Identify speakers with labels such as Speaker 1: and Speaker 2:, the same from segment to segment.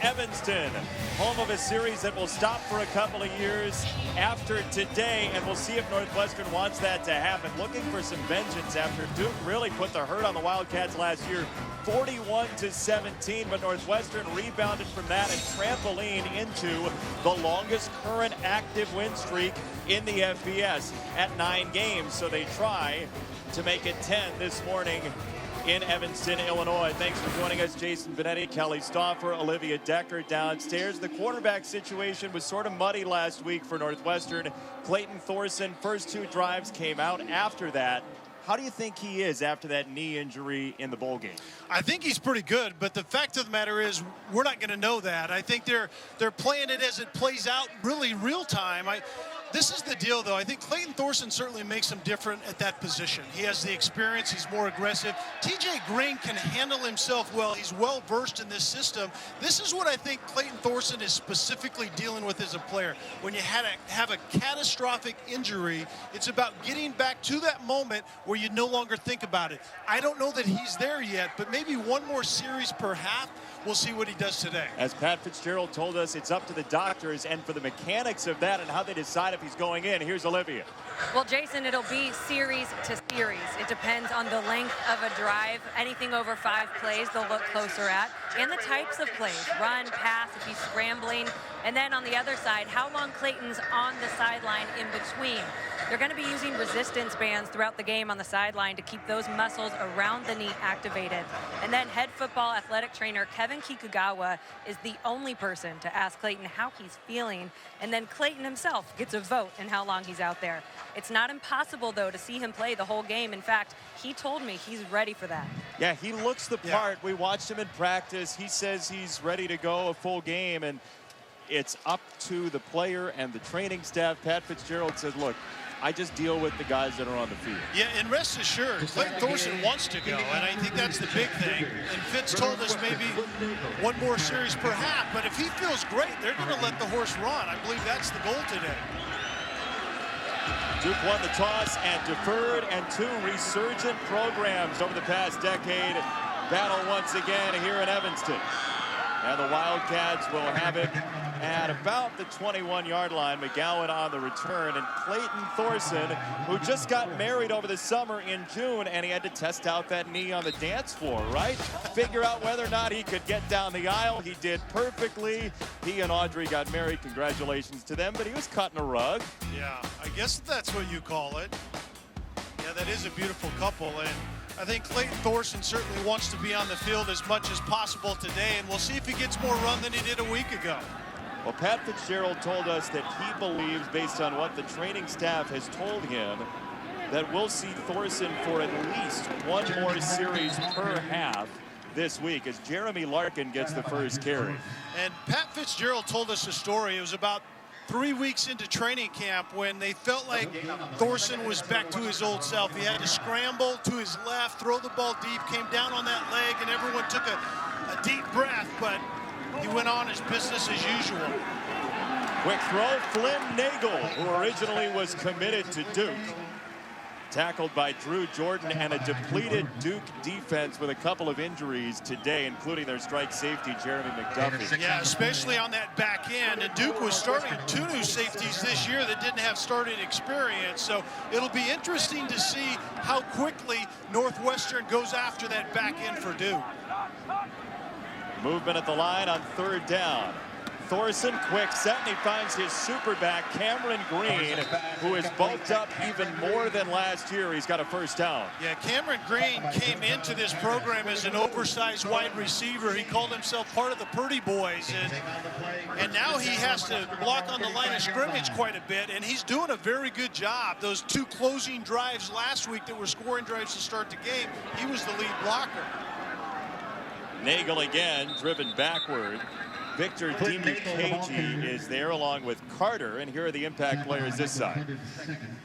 Speaker 1: Evanston, home of a series that will stop for a couple of years after today, and we'll see if Northwestern wants that to happen. Looking for some vengeance after Duke really put the hurt on the Wildcats last year, 41-17, but Northwestern rebounded from that and trampoline into the longest current active win streak in the FBS at 9 games. So they try to make it 10 this morning in Evanston, Illinois. Thanks for joining us, Jason Benetti, Kelly Stauffer, Olivia Decker downstairs. The quarterback situation was sort of muddy last week for Northwestern. Clayton Thorsen, first 2 drives came out after that. How do you think he is after that knee injury in the bowl game?
Speaker 2: I think he's pretty good, but the fact of the matter is we're not going to know that. I think they're playing it as it plays out really real time. This is the deal, though. I think Clayton Thorsen certainly makes him different at that position. He has the experience. He's more aggressive. TJ Green can handle himself well. He's well versed in this system. This is what I think Clayton Thorsen is specifically dealing with as a player. When you have a catastrophic injury, it's about getting back to that moment where you no longer think about it. I don't know that he's there yet, but maybe one more series per half. We'll see what he does today.
Speaker 1: As Pat Fitzgerald told us, it's up to the doctors and for the mechanics of that and how they decide if he's going in. Here's Olivia.
Speaker 3: Well, Jason, it'll be series to series. It depends on the length of a drive. Anything over 5 plays, they'll look closer at. And the types of plays, run, pass, if he's scrambling. And then on the other side, how long Clayton's on the sideline in between. They're going to be using resistance bands throughout the game on the sideline to keep those muscles around the knee activated. And then head football athletic trainer Kevin Kikugawa is the only person to ask Clayton how he's feeling. And then Clayton himself gets a vote in how long he's out there. It's not impossible, though, to see him play the whole game. In fact, he told me he's ready for that.
Speaker 1: Yeah, he looks the part. We watched him in practice. He says he's ready to go a full game, and it's up to the player and the training staff. Pat Fitzgerald says, look, I just deal with the guys that are on the field.
Speaker 2: Yeah, and rest assured, Clayton Thorsen wants to go, and I think that's the big thing. And Fitz told us maybe one more series per half, but if he feels great, they're going to let the horse run. I believe that's the goal today.
Speaker 1: Duke won the toss and deferred, and 2 resurgent programs over the past decade battle once again here in Evanston. And the Wildcats will have it at about the 21-yard line. McGowan on the return, and Clayton Thorsen, who just got married over the summer in June, and he had to test out that knee on the dance floor, right? Figure out whether or not he could get down the aisle. He did perfectly. He and Audrey got married. Congratulations to them, but he was cutting a rug.
Speaker 2: Yeah, I guess that's what you call it. Yeah, that is a beautiful couple, and I think Clayton Thorsen certainly wants to be on the field as much as possible today, and we'll see if he gets more run than he did a week ago.
Speaker 1: Well, Pat Fitzgerald told us that he believes, based on what the training staff has told him, that we'll see Thorsen for at least 1 more series per half this week as Jeremy Larkin gets the first carry.
Speaker 2: And Pat Fitzgerald told us a story. It was about 3 weeks into training camp when they felt like Thorsen was back to his old self. He had to scramble to his left, throw the ball deep, came down on that leg, and everyone took a deep breath, but he went on his business as usual.
Speaker 1: Quick throw, Flynn Nagel, who originally was committed to Duke. Tackled by Drew Jordan, and a depleted Duke defense with a couple of injuries today, including their strike safety, Jeremy McDuffie.
Speaker 2: Yeah, especially on that back end. And Duke was starting 2 new safeties this year that didn't have starting experience. So it'll be interesting to see how quickly Northwestern goes after that back end for Duke.
Speaker 1: Movement at the line on 3rd down. Thorsen, quick set, and he finds his superback, Cameron Green, who is bulked up even more than last year. He's got a first down.
Speaker 2: Yeah, Cameron Green came into this program as an oversized wide receiver. He called himself part of the Purdy boys, and now he has to block on the line of scrimmage quite a bit, and he's doing a very good job. Those 2 closing drives last week that were scoring drives to start the game, he was the lead blocker.
Speaker 1: Nagel again, driven backward. Victor Dimukagi is there along with Carter, and here are the impact players this side.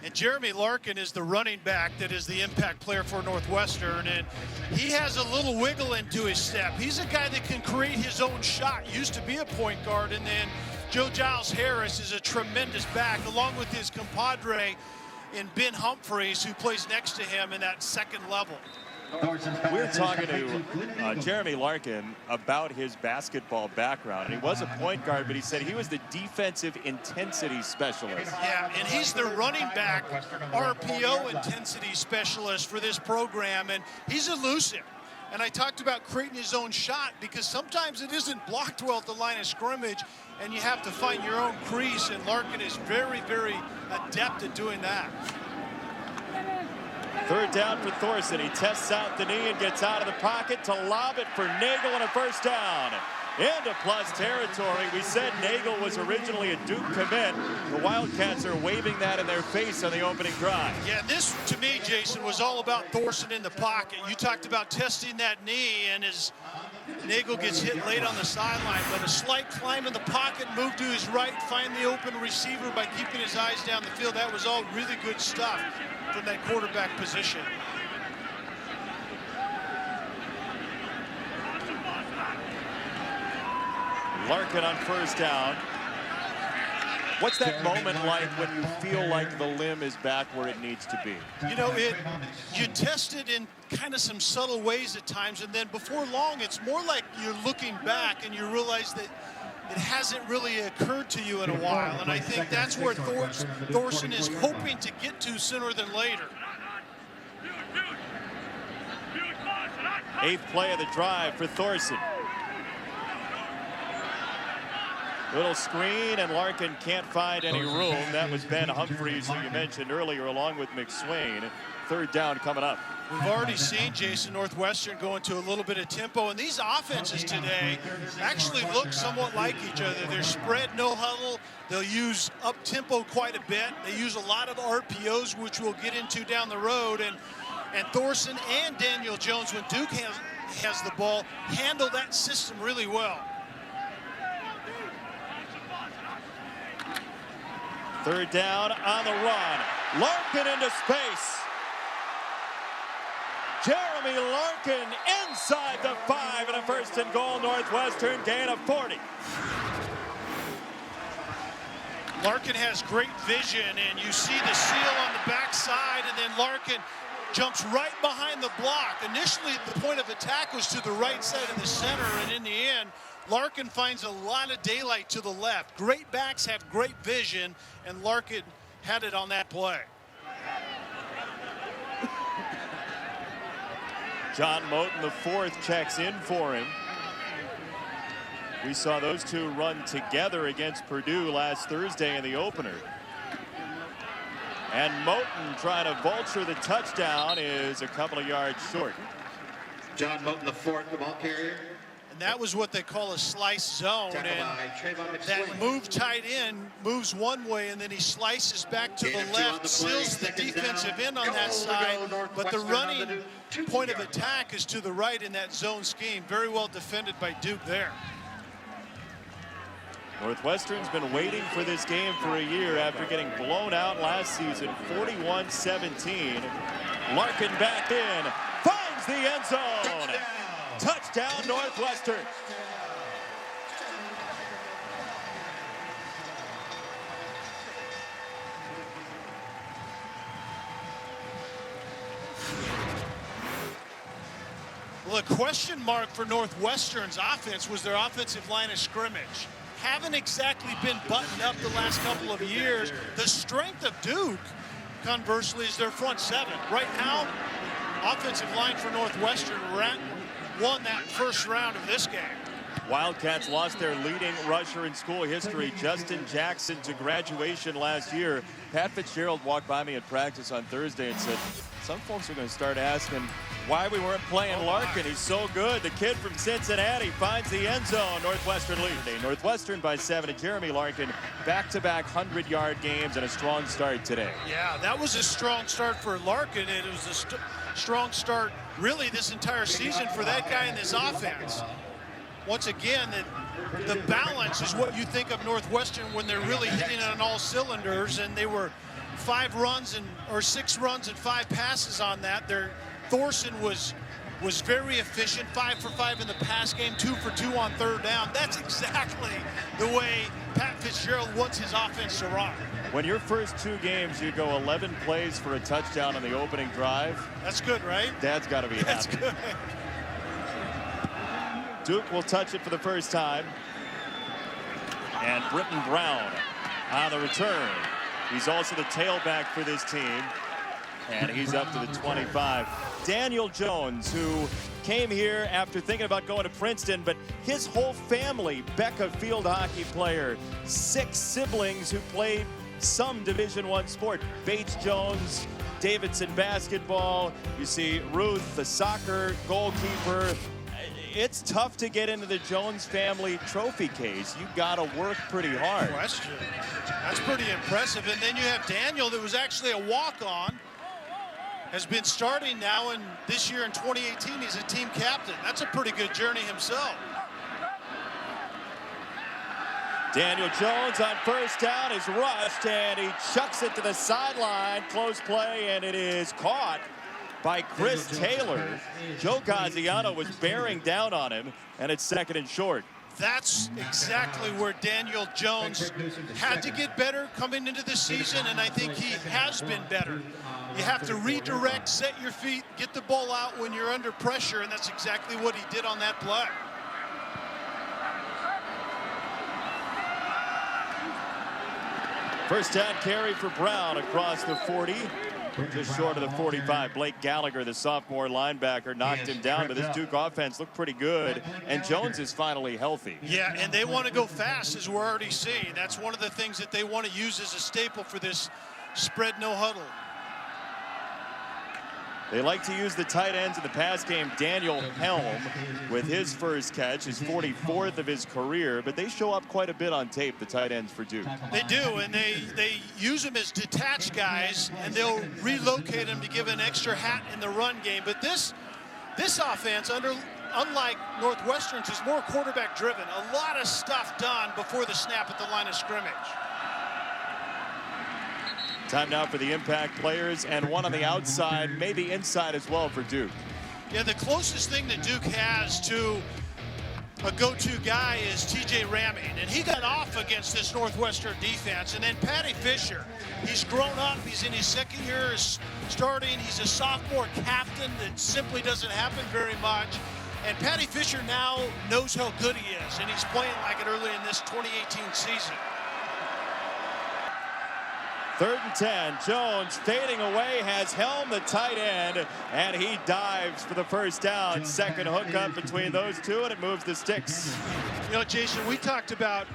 Speaker 2: And Jeremy Larkin is the running back that is the impact player for Northwestern, and he has a little wiggle into his step. He's a guy that can create his own shot. Used to be a point guard, and then Joe Giles Harris is a tremendous back, along with his compadre in Ben Humphreys, who plays next to him in that second level.
Speaker 1: We're talking to Jeremy Larkin about his basketball background. And he was a point guard, but he said he was the defensive intensity specialist.
Speaker 2: Yeah, and he's the running back RPO intensity specialist for this program, and he's elusive. And I talked about creating his own shot because sometimes it isn't blocked well at the line of scrimmage, and you have to find your own crease, and Larkin is very, very adept at doing that.
Speaker 1: Third down for Thorsen. He tests out the knee and gets out of the pocket to lob it for Nagel and a first down. Into plus territory. We said Nagel was originally a Duke commit. The Wildcats are waving that in their face on the opening drive.
Speaker 2: Yeah, this, to me, Jason, was all about Thorsen in the pocket. You talked about testing that knee, and as Nagel gets hit late on the sideline, but a slight climb in the pocket, move to his right, find the open receiver by keeping his eyes down the field. That was all really good stuff from that quarterback position.
Speaker 1: Larkin on first down. What's that moment like when you feel like the limb is back where it needs to be?
Speaker 2: You know, you test it in kind of some subtle ways at times, and then before long, it's more like you're looking back and you realize that it hasn't really occurred to you in a while. And I think that's where Thorsen is hoping to get to sooner than later.
Speaker 1: Eighth play of the drive for Thorsen. Little screen, and Larkin can't find any room. That was Ben Humphreys, who you mentioned earlier, along with McSwain. Third down coming up.
Speaker 2: We've already seen, Jason, Northwestern go into a little bit of tempo, and these offenses today actually look somewhat like each other. They're spread, no huddle. They'll use up-tempo quite a bit. They use a lot of RPOs, which we'll get into down the road. And Thorsen and Daniel Jones, when Duke has the ball, handle that system really well.
Speaker 1: Third down on the run. Larkin into space. Jeremy Larkin inside the 5 and a first and goal. Northwestern gain of 40.
Speaker 2: Larkin has great vision, and you see the seal on the backside, and then Larkin jumps right behind the block. Initially, the point of attack was to the right side of the center, and in the end, Larkin finds a lot of daylight to the left. Great backs have great vision, and Larkin had it on that play.
Speaker 1: John Moten, the fourth, checks in for him. We saw those two run together against Purdue last Thursday in the opener. And Moten, trying to vulture the touchdown, is a couple of yards short.
Speaker 4: John Moten, the fourth, the ball carrier.
Speaker 2: And that was what they call a slice zone. And that move tight end moves one way, and then he slices back to the left, seals the defensive end on that side. But the running point of attack is to the right in that zone scheme. Very well defended by Duke there.
Speaker 1: Northwestern's been waiting for this game for a year after getting blown out last season, 41-17. Larkin back in, finds the end zone. Touchdown, Northwestern.
Speaker 2: Well, a question mark for Northwestern's offense was their offensive line of scrimmage. Haven't exactly been buttoned up the last couple of years. The strength of Duke, conversely, is their front seven. Right now, offensive line for Northwestern won that first round of this game.
Speaker 1: Wildcats lost their leading rusher in school history, Justin Jackson, to graduation last year. Pat Fitzgerald walked by me at practice on Thursday and said, some folks are going to start asking why we weren't playing Larkin. He's so good. The kid from Cincinnati finds the end zone. Northwestern lead. Northwestern by 7, and Jeremy Larkin back-to-back 100-yard games and a strong start today.
Speaker 2: Yeah, that was a strong start for Larkin. It was a strong start really this entire season for that guy in this offense. Once again, the balance is what you think of Northwestern when they're really hitting on all cylinders, and they were 6 runs and 5 passes on that. Thorsen was very efficient, 5 for 5 in the pass game, 2 for 2 on third down. That's exactly the way Pat Fitzgerald wants his offense to run.
Speaker 1: When your first 2 games, you go 11 plays for a touchdown on the opening drive.
Speaker 2: That's good, right?
Speaker 1: Dad's got to be
Speaker 2: That's
Speaker 1: happy.
Speaker 2: good.
Speaker 1: Duke will touch it for the first time. And Britton Brown on the return. He's also the tailback for this team. And he's up to the 25. Daniel Jones, who came here after thinking about going to Princeton, but his whole family, Becca field hockey player, 6 siblings who played some Division I sport. Bates Jones, Davidson basketball. You see Ruth, the soccer goalkeeper. It's tough to get into the Jones family trophy case. You got to work pretty hard.
Speaker 2: No question. That's pretty impressive. And then you have Daniel, that was actually a walk-on, has been starting now, and this year in 2018 he's a team captain. That's a pretty good journey himself.
Speaker 1: Daniel Jones on first down is rushed, and he chucks it to the sideline. Close play, and it is caught by Chris Taylor. Joe Gaziano was bearing down on him, and it's 2nd and short.
Speaker 2: That's exactly where Daniel Jones had to get better coming into the season, and I think he has been better. You have to redirect, set your feet, get the ball out when you're under pressure, and that's exactly what he did on that play.
Speaker 1: First down carry for Brown across the 40. Just short of the 45. Blake Gallagher, the sophomore linebacker, knocked him down, but this Duke offense looked pretty good, and Jones is finally healthy.
Speaker 2: Yeah, and they want to go fast, as we're already seeing. That's one of the things that they want to use as a staple for this spread no huddle.
Speaker 1: They like to use the tight ends in the pass game. Daniel Helm with his first catch, his 44th of his career, but they show up quite a bit on tape, the tight ends for Duke.
Speaker 2: They do, and they use them as detached guys, and they'll relocate them to give an extra hat in the run game. But this offense, unlike Northwestern's, is more quarterback driven. A lot of stuff done before the snap at the line of scrimmage.
Speaker 1: Time now for the impact players, and one on the outside, maybe inside as well for Duke.
Speaker 2: Yeah, the closest thing that Duke has to a go-to guy is T.J. Ramming, and he got off against this Northwestern defense. And then Patty Fisher, he's grown up, he's in his 2nd year starting, he's a sophomore captain. That simply doesn't happen very much. And Patty Fisher now knows how good he is, and he's playing like it early in this 2018 season.
Speaker 1: 3rd and 10. Jones fading away, has Helm, the tight end, and he dives for the first down. 2nd hookup between those two, and it moves the sticks.
Speaker 2: You know, Jason, we talked about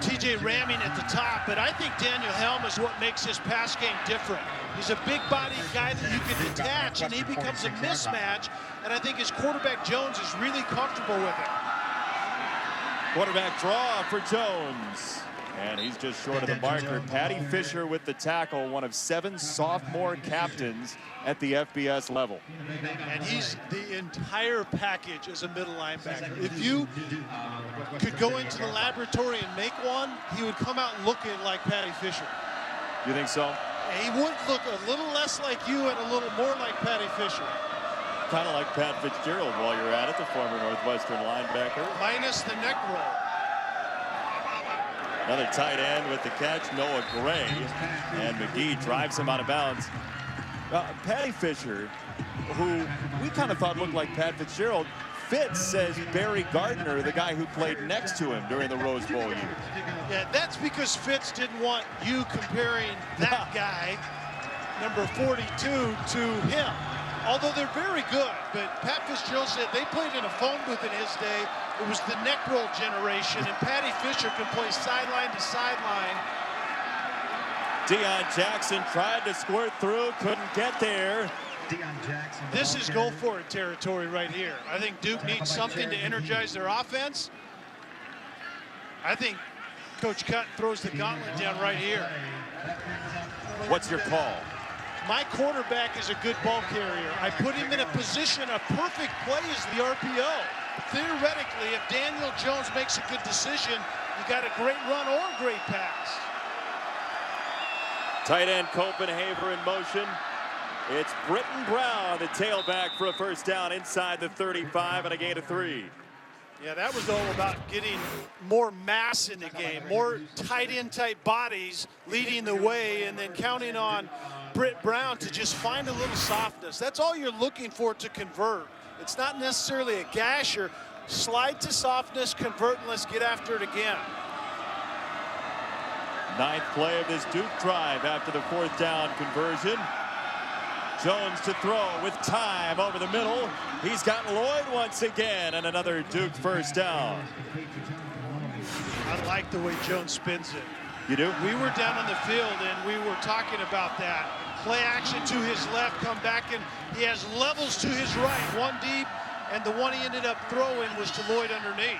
Speaker 2: T.J. Ramming at the top, but I think Daniel Helm is what makes his pass game different. He's a big-bodied guy that you can detach, and he becomes a mismatch, and I think his quarterback, Jones, is really comfortable with it.
Speaker 1: Quarterback draw for Jones. And he's just short of the marker. Patty Fisher with the tackle, one of 7 sophomore captains at the FBS level.
Speaker 2: And he's the entire package as a middle linebacker. If you could go into the laboratory and make one, he would come out looking like Patty Fisher.
Speaker 1: You think so?
Speaker 2: He would look a little less like you and a little more like Patty Fisher.
Speaker 1: Kind of like Pat Fitzgerald while you're at it, the former Northwestern linebacker.
Speaker 2: Minus the neck roll.
Speaker 1: Another tight end with the catch, Noah Gray, and McGee drives him out of bounds. Patty Fisher, who we kind of thought looked like Pat Fitzgerald, Fitz says Barry Gardner, the guy who played next to him during the Rose Bowl year.
Speaker 2: Yeah, that's because Fitz didn't want you comparing that guy, number 42, to him. Although they're very good, but Pat Fitzgerald said they played in a phone booth in his day. It was the neck roll generation, and Patty Fisher can play sideline to sideline.
Speaker 1: Deion Jackson tried to squirt through, couldn't get there.
Speaker 2: This is go for it territory right here. I think Duke needs something to energize their offense. I think Coach Cutt throws the gauntlet down right here.
Speaker 1: What's your call?
Speaker 2: My quarterback is a good ball carrier. I put him in a position, a perfect play is the RPO. Theoretically, if Daniel Jones makes a good decision, you got a great run or a great pass.
Speaker 1: Tight end Copenhaver in motion. It's Britton Brown, the tailback for a first down inside the 35 and a gain of 3.
Speaker 2: Yeah, that was all about getting more mass in the game, more tight end type bodies leading the way, and then counting on Britt Brown to just find a little softness. That's all you're looking for to convert. It's not necessarily a gash or slide to softness, convert, and let's get after it again.
Speaker 1: 9th play of this Duke drive after the 4th down conversion. Jones to throw with time over the middle. He's got Lloyd once again, and another Duke first down.
Speaker 2: I like the way Jones spins it.
Speaker 1: You do?
Speaker 2: We were down on the field and we were talking about that. Play action to his left, come back, and he has levels to his right. One deep, and the one he ended up throwing was to Lloyd underneath.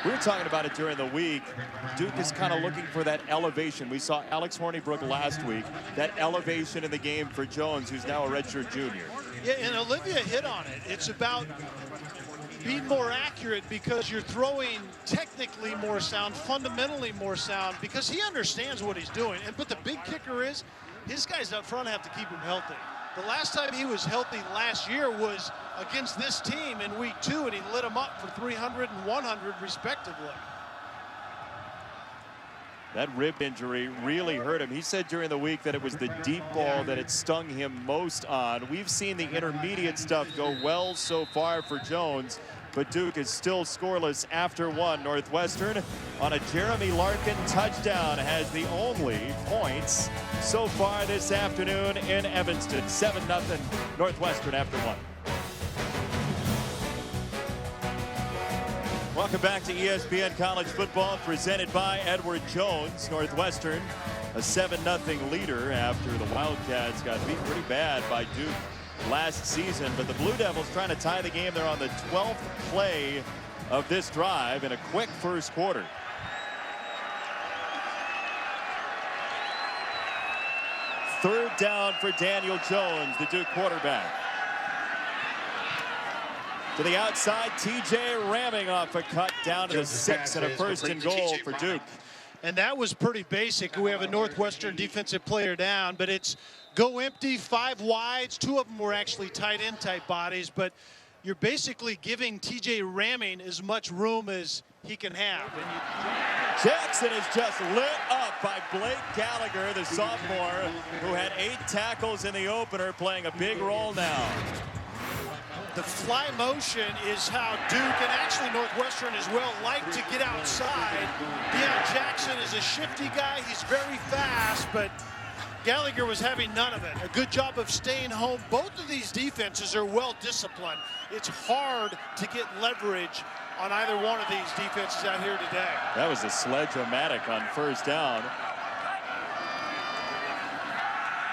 Speaker 1: We were talking about it during the week. Duke is kind of looking for that elevation. We saw Alex Hornibrook last week, that elevation in the game for Jones, who's now a redshirt junior.
Speaker 2: Yeah, and Olivia hit on it. It's about being more accurate because you're throwing technically more sound, fundamentally more sound, because he understands what he's doing. But the big kicker is his guys up front have to keep him healthy. The last time he was healthy last year was against this team in week 2, and he lit them up for 300 and 100 respectively.
Speaker 1: That rib injury really hurt him. He said during the week that it was the deep ball that it stung him most on. We've seen the intermediate stuff go well so far for Jones, but Duke is still scoreless after 1. Northwestern on a Jeremy Larkin touchdown has the only points so far this afternoon in Evanston. 7-0 Northwestern after 1. Welcome back to ESPN College Football, presented by Edward Jones. Northwestern, a 7-0 leader after the Wildcats got beat pretty bad by Duke last season. But the Blue Devils trying to tie the game. They're on the 12th play of this drive in a quick first quarter. Third down for Daniel Jones, the Duke quarterback. To the outside, TJ ramming off a cut down to the 6 and a 1st and goal for Duke.
Speaker 2: And that was pretty basic. We have a Northwestern defensive player down, but it's go empty, 5 wides. 2 of them were actually tight end type bodies, but you're basically giving TJ ramming as much room as he can have. And
Speaker 1: Jackson is just lit up by Blake Gallagher, the sophomore, who had 8 tackles in the opener, playing a big role now.
Speaker 2: The fly motion is how Duke, and actually Northwestern as well, like to get outside. Deion Jackson is a shifty guy. He's very fast, but Gallagher was having none of it. A good job of staying home. Both of these defenses are well disciplined. It's hard to get leverage on either one of these defenses out here today.
Speaker 1: That was a sledge-o-matic on first down.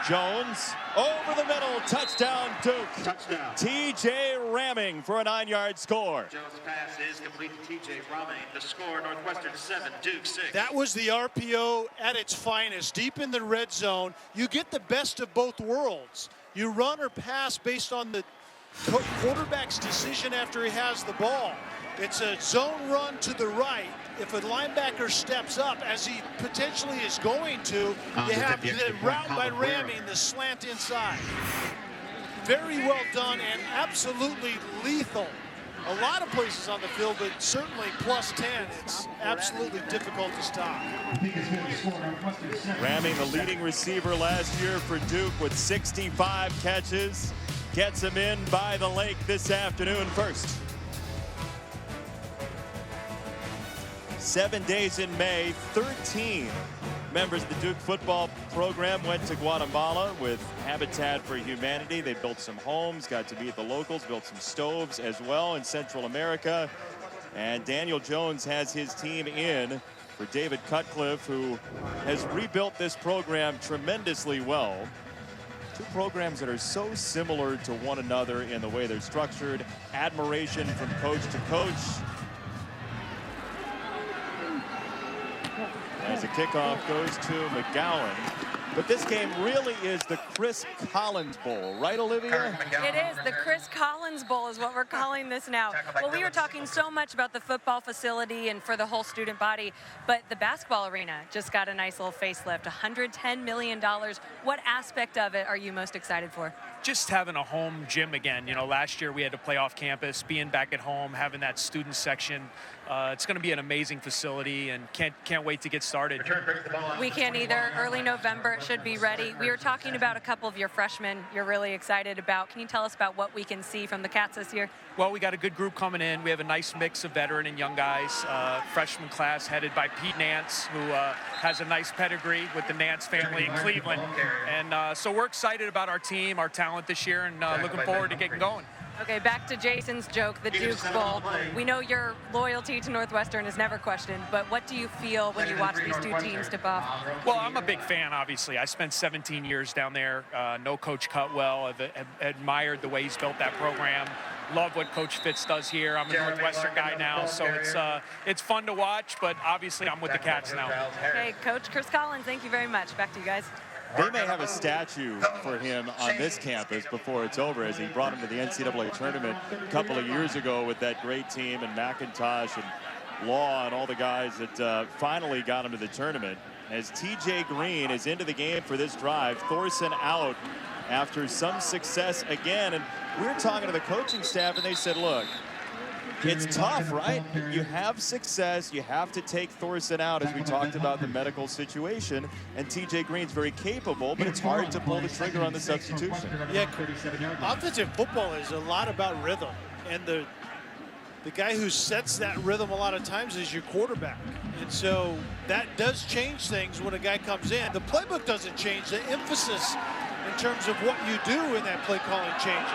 Speaker 1: Jones over the middle, touchdown Duke.
Speaker 4: Touchdown.
Speaker 1: TJ ramming for a 9-yard score.
Speaker 4: Jones' pass is complete to TJ ramming. The score, Northwestern 7, Duke 6.
Speaker 2: That was the RPO at its finest. Deep in the red zone, you get the best of both worlds. You run or pass based on the quarterback's decision after he has the ball. It's a zone run to the right. If a linebacker steps up, as he potentially is going to, you have the route by ramming, the slant inside. Very well done and absolutely lethal. A lot of places on the field, but certainly +10. It's absolutely difficult to stop.
Speaker 1: Ramming, the leading receiver last year for Duke with 65 catches, gets him in by the lake this afternoon first. 7 days in May, 13 members of the Duke football program went to Guatemala with Habitat for Humanity. They built some homes, got to meet the locals, built some stoves as well in Central America. And Daniel Jones has his team in for David Cutcliffe, who has rebuilt this program tremendously well. 2 programs that are so similar to one another in the way they're structured. Admiration from coach to coach. As the kickoff goes to McGowan. But this game really is the Chris Collins Bowl, right, Olivia?
Speaker 3: It is. The Chris Collins Bowl is what we're calling this now. Well, we were talking so much about the football facility and for the whole student body, but the basketball arena just got a nice little facelift, $110 million. What aspect of it are you most excited for?
Speaker 5: Just having a home gym again. You know, last year we had to play off campus, being back at home, having that student section. It's going to be an amazing facility, and can't wait to get started.
Speaker 3: We can't either. Early November, it should be ready. We were talking about a couple of your freshmen you're really excited about. Can you tell us about what we can see from the Cats this year?
Speaker 5: Well, we got a good group coming in. We have a nice mix of veteran and young guys. Freshman class headed by Pete Nance, who has a nice pedigree with the Nance family in Cleveland. And so we're excited about our team, our talent this year, and looking forward to getting going.
Speaker 3: Okay, back to Jason's joke, the Duke's Bowl. We know your loyalty to Northwestern is never questioned, but what do you feel when you watch these two teams tip off?
Speaker 5: Well, I'm a big fan, obviously. I spent 17 years down there. Know Coach Cutwell. I've admired the way he's built that program. Love what Coach Fitz does here. I'm a Northwestern guy now, so it's fun to watch, but obviously I'm with the Cats now.
Speaker 3: Okay, Coach Chris Collins, thank you very much. Back to you guys.
Speaker 1: They may have a statue for him on this campus before it's over, as he brought him to the NCAA tournament a couple of years ago with that great team, and McIntosh and Law and all the guys that finally got him to the tournament. As TJ Green is into the game for this drive, Thorsen out after some success again. And we were talking to the coaching staff, and they said, look, it's tough, right? You have success. You have to take Thorsen out, as we talked about the medical situation. And TJ Green's very capable, but it's hard to pull the trigger on the substitution.
Speaker 2: Yeah, offensive football is a lot about rhythm. And the guy who sets that rhythm a lot of times is your quarterback. And so that does change things when a guy comes in. The playbook doesn't change. The emphasis in terms of what you do in that play calling changes.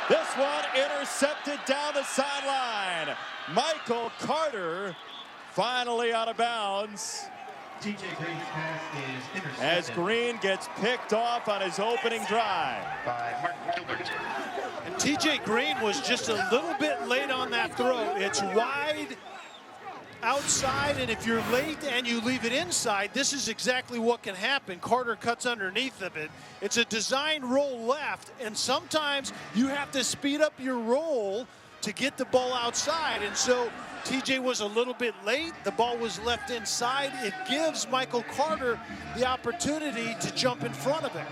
Speaker 1: This one intercepted down the sideline. Michael Carter finally out of bounds as Green gets picked off on his opening drive.
Speaker 2: And TJ Green was just a little bit late on that throw. It's wide outside, and if you're late and you leave it inside, this is exactly what can happen. Carter cuts underneath of it. It's a design roll left, and sometimes you have to speed up your roll to get the ball outside. And so TJ was a little bit late. The ball was left inside. It gives Michael Carter the opportunity to jump in front of it.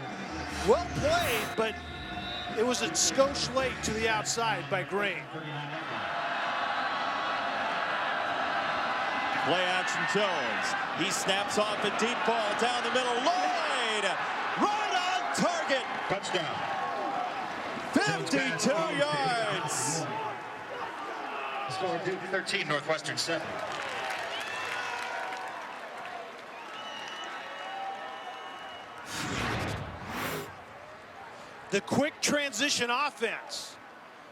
Speaker 2: Well played, but it was a skosh late to the outside by Green.
Speaker 1: Play action Jones. He snaps off a deep ball down the middle. Lloyd, right on target.
Speaker 4: Touchdown.
Speaker 1: 52 yards.
Speaker 4: Score Duke 13, Northwestern 7.
Speaker 2: The quick transition offense.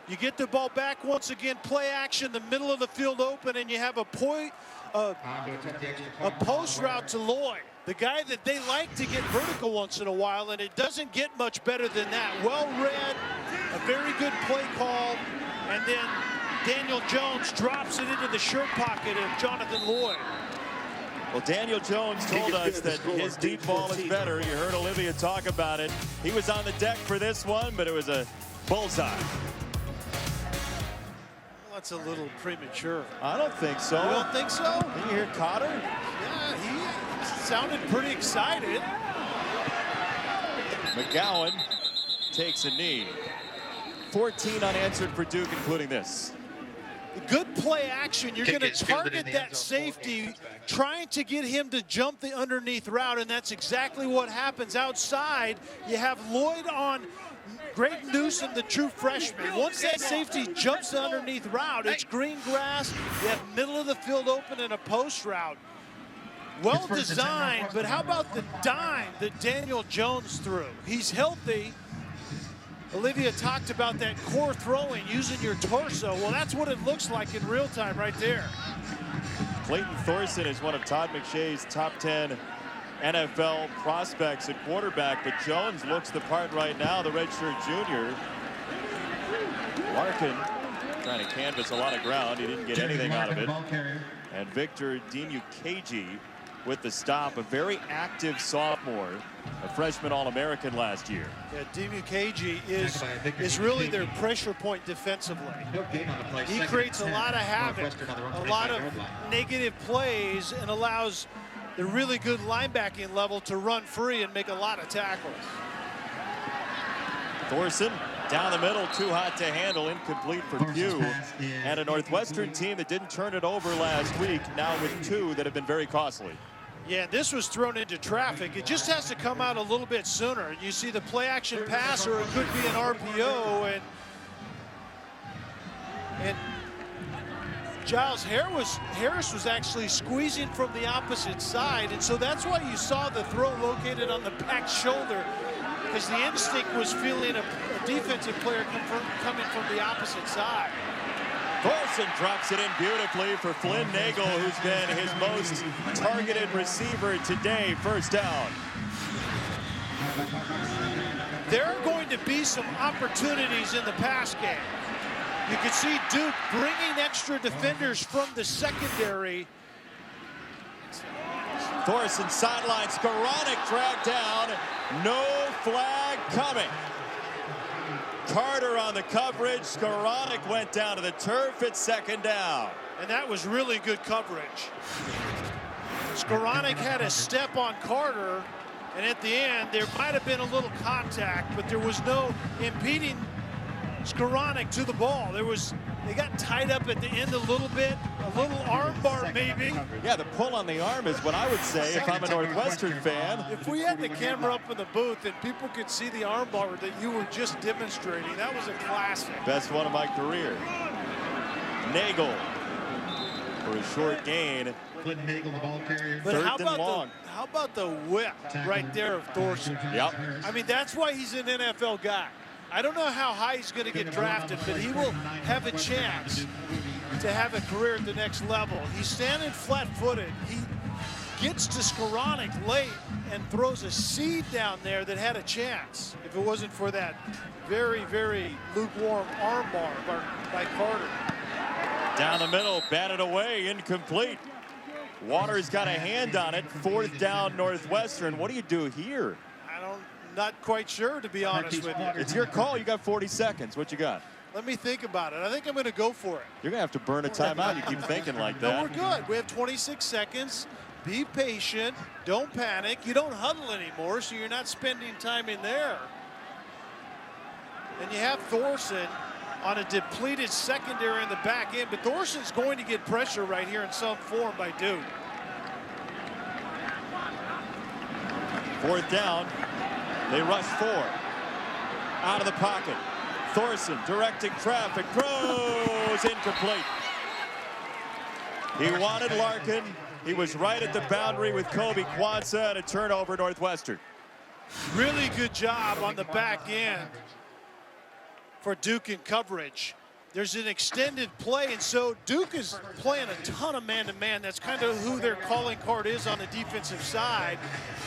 Speaker 2: You get the ball back once again, play action, the middle of the field open, and you have a post route to Lloyd, the guy that they like to get vertical once in a while, and it doesn't get much better than that. Well read, a very good play call, and then Daniel Jones drops it into the shirt pocket of Jonathan Lloyd.
Speaker 1: Well, Daniel Jones told us that his deep ball is better. You heard Olivia talk about it. He was on the deck for this one, but it was a bullseye.
Speaker 2: That's a little premature.
Speaker 1: I don't think so.
Speaker 2: You don't think so?
Speaker 1: Did you hear Cotter?
Speaker 2: Yeah, he sounded pretty excited.
Speaker 1: McGowan takes a knee. 14 unanswered for Duke, including this.
Speaker 2: Good play action. You're going to target that safety, trying to get him to jump the underneath route, and that's exactly what happens. Outside, you have Lloyd on Great Newsom, the true freshman. Once that safety jumps the underneath route, it's green grass. You have middle of the field open and a post route. Well designed, but how about the dime that Daniel Jones threw? He's healthy. Olivia talked about that core throwing, using your torso. Well, that's what it looks like in real time right there.
Speaker 1: Clayton Thorsen is one of Todd McShay's top 10 NFL prospects at quarterback, but Jones looks the part right now, the redshirt junior. Larkin trying to canvas a lot of ground. He didn't get anything out of it. And Victor Dinukeji with the stop. A very active sophomore, a freshman All-American last year.
Speaker 2: Yeah, Dimukeji is really their pressure point defensively. He creates a lot of havoc, a lot of negative plays, and allows the really good linebacking level to run free and make a lot of tackles.
Speaker 1: Thorsen down the middle, too hot to handle, incomplete for Pugh. And a Northwestern team that didn't turn it over last week, now with two that have been very costly.
Speaker 2: Yeah, this was thrown into traffic. It just has to come out a little bit sooner. You see the play action pass, or it could be an RPO, and Giles Harris was actually squeezing from the opposite side, and so that's why you saw the throw located on the back shoulder, because the instinct was feeling a defensive player coming from the opposite side.
Speaker 1: Thorsen drops it in beautifully for Flynn Nagel, who's been his most targeted receiver today. First down.
Speaker 2: There are going to be some opportunities in the pass game. You can see Duke bringing extra defenders from the secondary.
Speaker 1: Thorsen sideline, Skowronek dragged down. No flag coming. Carter on the coverage. Skowronek went down to the turf. It's second down.
Speaker 2: And that was really good coverage. Skowronek had a step on Carter, and at the end there might have been a little contact, but there was no impeding Skowronek to the ball. They got tied up at the end a little bit, a little arm bar maybe.
Speaker 1: Yeah, the pull on the arm is what I would say if I'm a Northwestern fan.
Speaker 2: If we had the camera up in the booth and people could see the arm bar that you were just demonstrating, that was a classic.
Speaker 1: Best one of my career. Nagel for a short gain.
Speaker 2: But how about the whip right there of Thorsen?
Speaker 1: Yep.
Speaker 2: I mean, that's why he's an NFL guy. I don't know how high he's going to get drafted, but he will have a chance to have a career at the next level. He's standing flat-footed. He gets to Skowronek late and throws a seed down there that had a chance if it wasn't for that very, very lukewarm arm bar by Carter.
Speaker 1: Down the middle, batted away, incomplete. Waters got a hand on it. Fourth down, Northwestern. What do you do here?
Speaker 2: Not quite sure, to be honest with you.
Speaker 1: It's your call. You got 40 seconds. What you got?
Speaker 2: Let me think about it. I think I'm going to go for it.
Speaker 1: You're going to have to burn a timeout. You keep thinking like that.
Speaker 2: No, we're good. We have 26 seconds. Be patient. Don't panic. You don't huddle anymore, so you're not spending time in there. And you have Thorsen on a depleted secondary in the back end, but Thorsen's going to get pressure right here in some form by Duke.
Speaker 1: Fourth down. They rush four. Out of the pocket. Thorsen directing traffic. Throws incomplete. He wanted Larkin. He was right at the boundary with Kobe Kwanzaa, and a turnover, Northwestern.
Speaker 2: Really good job on the back end for Duke in coverage. There's an extended play, and so Duke is playing a ton of man-to-man. That's kind of who their calling card is on the defensive side.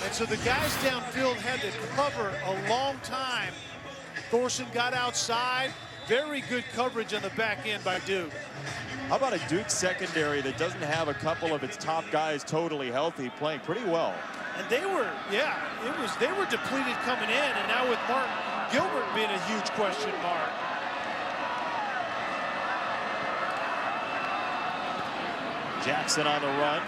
Speaker 2: And so the guys downfield had to cover a long time. Thorsen got outside. Very good coverage on the back end by Duke.
Speaker 1: How about a Duke secondary that doesn't have a couple of its top guys totally healthy, playing pretty well?
Speaker 2: And they were depleted coming in, and now with Mark Gilbert being a huge question mark.
Speaker 1: Jackson on the run,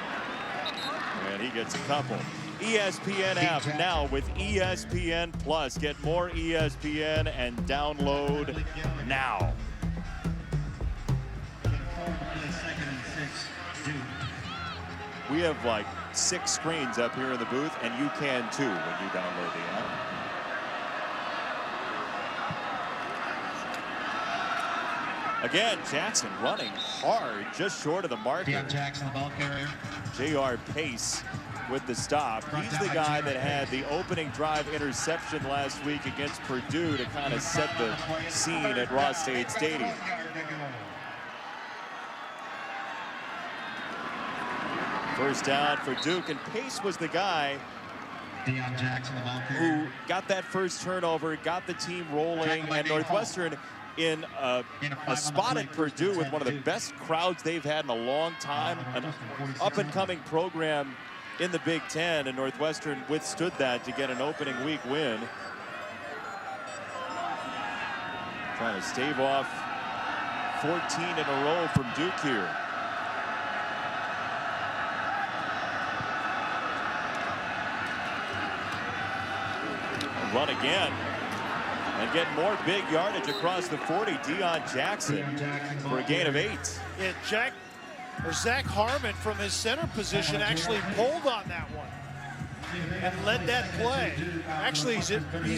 Speaker 1: and he gets a couple. ESPN app now with ESPN Plus. Get more ESPN and download now. We have like 6 screens up here in the booth, and you can too when you download the app. Again, Jackson running hard, just short of the marker.
Speaker 6: Jackson, the ball carrier.
Speaker 1: J.R. Pace with the stop. He's the guy that had the opening drive interception last week against Purdue to kind of set the scene at Ross State Stadium. First down for Duke, and Pace was the guy
Speaker 6: Jackson,
Speaker 1: who got that first turnover, got the team rolling, and Northwestern in a spot at Purdue with one of the best crowds they've had in a long time, an up-and-coming program in the Big Ten, and Northwestern withstood that to get an opening week win. Trying to stave off 14 in a row from Duke here. Run again and get more big yardage across the 40. Deion Jackson for a gain of 8.
Speaker 2: Yeah, Zach Harmon from his center position actually pulled on that one and led that play. Actually, he's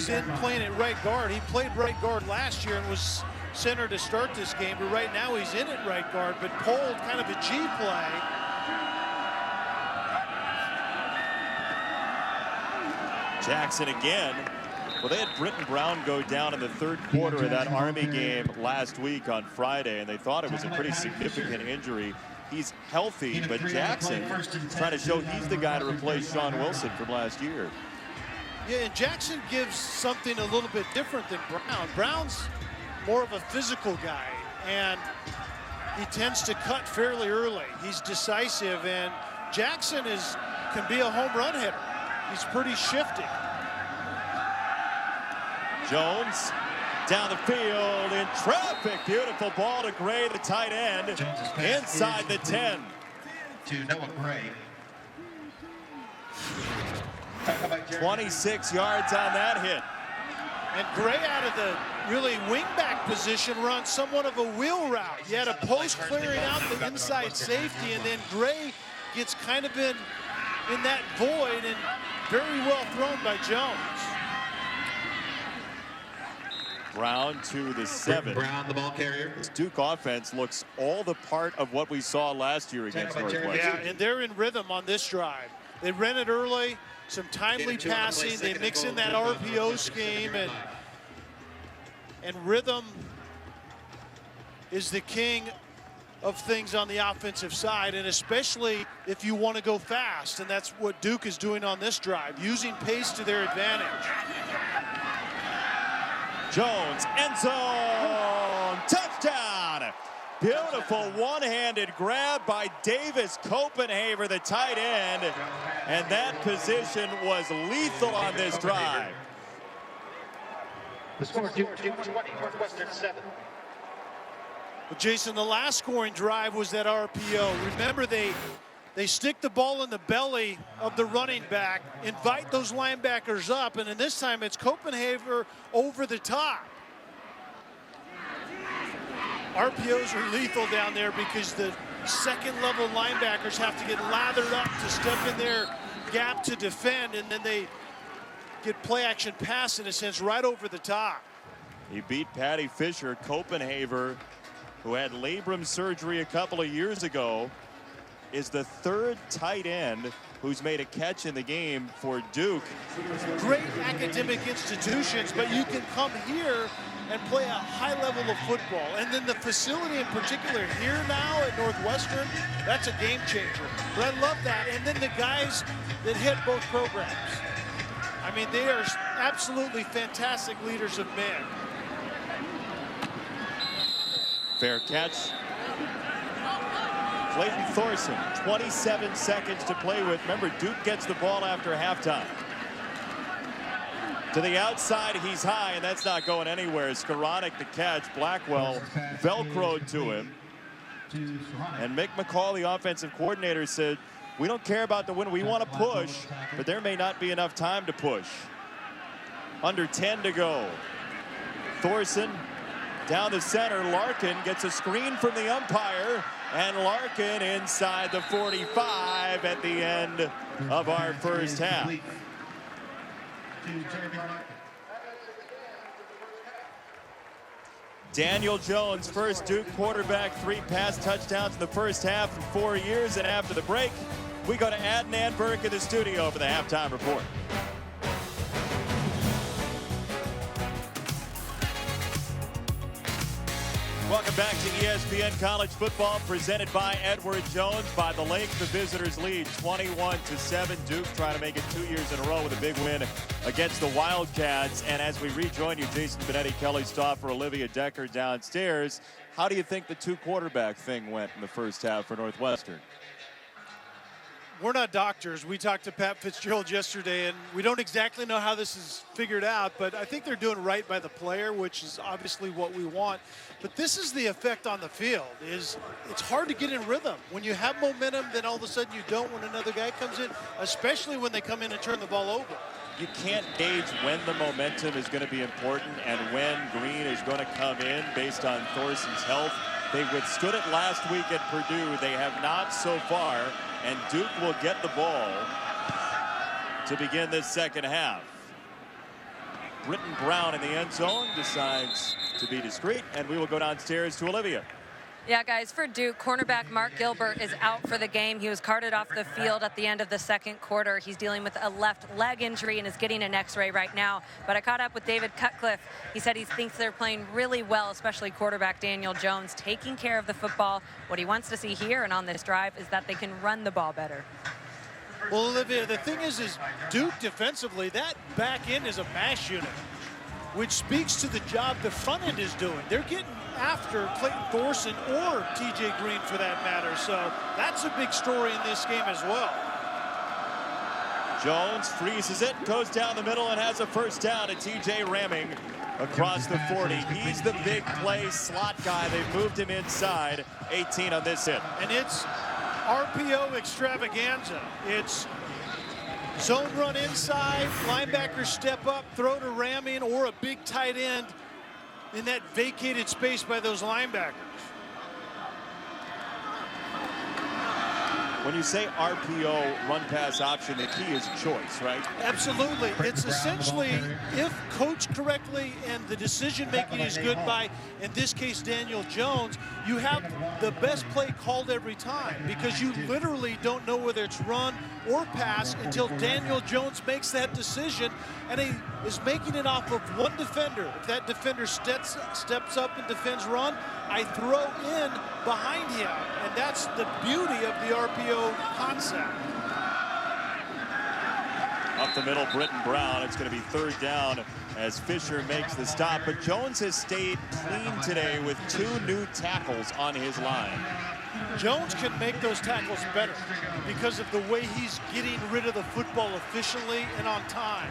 Speaker 2: in playing at right guard. He played right guard last year and was center to start this game, but right now he's in at right guard, but pulled kind of a G play.
Speaker 1: Jackson again. Well, they had Britton Brown go down in the third quarter of that Army game last week on Friday, and they thought it was a pretty significant injury. He's healthy, but Jackson trying to show he's the guy to replace Sean Wilson from last year.
Speaker 2: Yeah, and Jackson gives something a little bit different than Brown. Brown's more of a physical guy, and he tends to cut fairly early. He's decisive, and Jackson can be a home run hitter. He's pretty shifty.
Speaker 1: Jones down the field in traffic. Beautiful ball to Gray, the tight end, inside the 10.
Speaker 6: To Noah Gray.
Speaker 1: 26 yards on that hit.
Speaker 2: And Gray out of the really wingback position runs somewhat of a wheel route. You had a post clearing out the inside safety, and then Gray gets kind of in that void, and very well thrown by Jones.
Speaker 1: Brown to the 7.
Speaker 6: Brown, the ball carrier.
Speaker 1: This Duke offense looks all the part of what we saw last year against Northwestern.
Speaker 2: Yeah, and they're in rhythm on this drive. They ran it early, some timely passing. They mix in that RPO scheme, and rhythm is the king of things on the offensive side, and especially if you want to go fast, and that's what Duke is doing on this drive, using pace to their advantage.
Speaker 1: Jones, end zone, touchdown. Beautiful one-handed grab by Davis Copenhaver, the tight end, and that position was lethal on this drive.
Speaker 4: The score, Duke 20, Northwestern 7.
Speaker 2: Well, Jason, the last scoring drive was that RPO. Remember, they stick the ball in the belly of the running back, invite those linebackers up, and in this time it's Copenhaver over the top. RPOs are lethal down there because the second-level linebackers have to get lathered up to step in their gap to defend, and then they get play-action pass, in a sense, right over the top.
Speaker 1: He beat Patty Fisher. Copenhaver, who had labrum surgery a couple of years ago, is the third tight end who's made a catch in the game for Duke.
Speaker 2: Great academic institutions, but you can come here and play a high level of football. And then the facility in particular here now at Northwestern, that's a game changer. But I love that. And then the guys that hit both programs. I mean, they are absolutely fantastic leaders of men.
Speaker 1: Fair catch. Clayton Thorsen, 27 seconds to play with. Remember, Duke gets the ball after halftime. To the outside, he's high, and that's not going anywhere. Skoranek the catch. Blackwell velcroed to him. And Mick McCall, the offensive coordinator, said, we don't care about the win. We want to push, but there may not be enough time to push. Under 10 to go. Thorsen down the center. Larkin gets a screen from the umpire, and Larkin inside the 45 at the end of our first half. Daniel Jones, first Duke quarterback, 3 pass touchdowns in the first half in 4 years. And after the break, we go to Adnan Burke in the studio for the halftime report. Welcome back to ESPN College Football, presented by Edward Jones. By the Lake, the visitors lead 21-7. Duke trying to make it 2 years in a row with a big win against the Wildcats. And as we rejoin you, Jason Benetti, Kelly Stauffer, Olivia Decker downstairs. How do you think the 2 quarterback thing went in the first half for Northwestern?
Speaker 2: we're not doctors. We talked to Pat Fitzgerald yesterday, and we don't exactly know how this is figured out, but I think they're doing right by the player, which is obviously what we want. But this is the effect on the field, is it's hard to get in rhythm. When you have momentum, then all of a sudden you don't when another guy comes in, especially when they come in and turn the ball over.
Speaker 1: You can't gauge when the momentum is going to be important and when Green is going to come in based on Thorsen's health. They withstood it last week at Purdue. They have not so far, and Duke will get the ball to begin this second half. Britton Brown in the end zone decides to be discreet, and we will go downstairs to Olivia.
Speaker 3: Yeah, guys, for Duke, cornerback Mark Gilbert is out for the game. He was carted off the field at the end of the second quarter. He's dealing with a left leg injury and is getting an x-ray right now. But I caught up with David Cutcliffe. He said he thinks they're playing really well, especially quarterback Daniel Jones, taking care of the football. What he wants to see here and on this drive is that they can run the ball better.
Speaker 2: Well, Olivia, the thing is Duke defensively, that back end is a mash unit, which speaks to the job the front end is doing. They're getting after Clayton Thorsen or TJ Green for that matter. So that's a big story in this game as well.
Speaker 1: Jones freezes it, goes down the middle, and has a first down to TJ ramming across the 40. He's the big play slot guy. They've moved him inside. 18 on this hit.
Speaker 2: And it's RPO extravaganza. It's zone run inside, linebackers step up, throw to ramming, or a big tight end in that vacated space by those linebackers.
Speaker 1: When you say RPO, run pass option, the key is choice, right?
Speaker 2: Absolutely. It's essentially, if coached correctly and the decision making is good by, in this case, Daniel Jones, you have the best play called every time, because you literally don't know whether it's run or pass until Daniel Jones makes that decision, and he is making it off of one defender. If that defender steps up and defends run, I throw in behind him, and that's the beauty of the RPO concept.
Speaker 1: Up the middle, Britton Brown. It's going to be third down as Fisher makes the stop. But Jones has stayed clean today with 2 new tackles on his line.
Speaker 2: Jones can make those tackles better because of the way he's getting rid of the football efficiently and on time.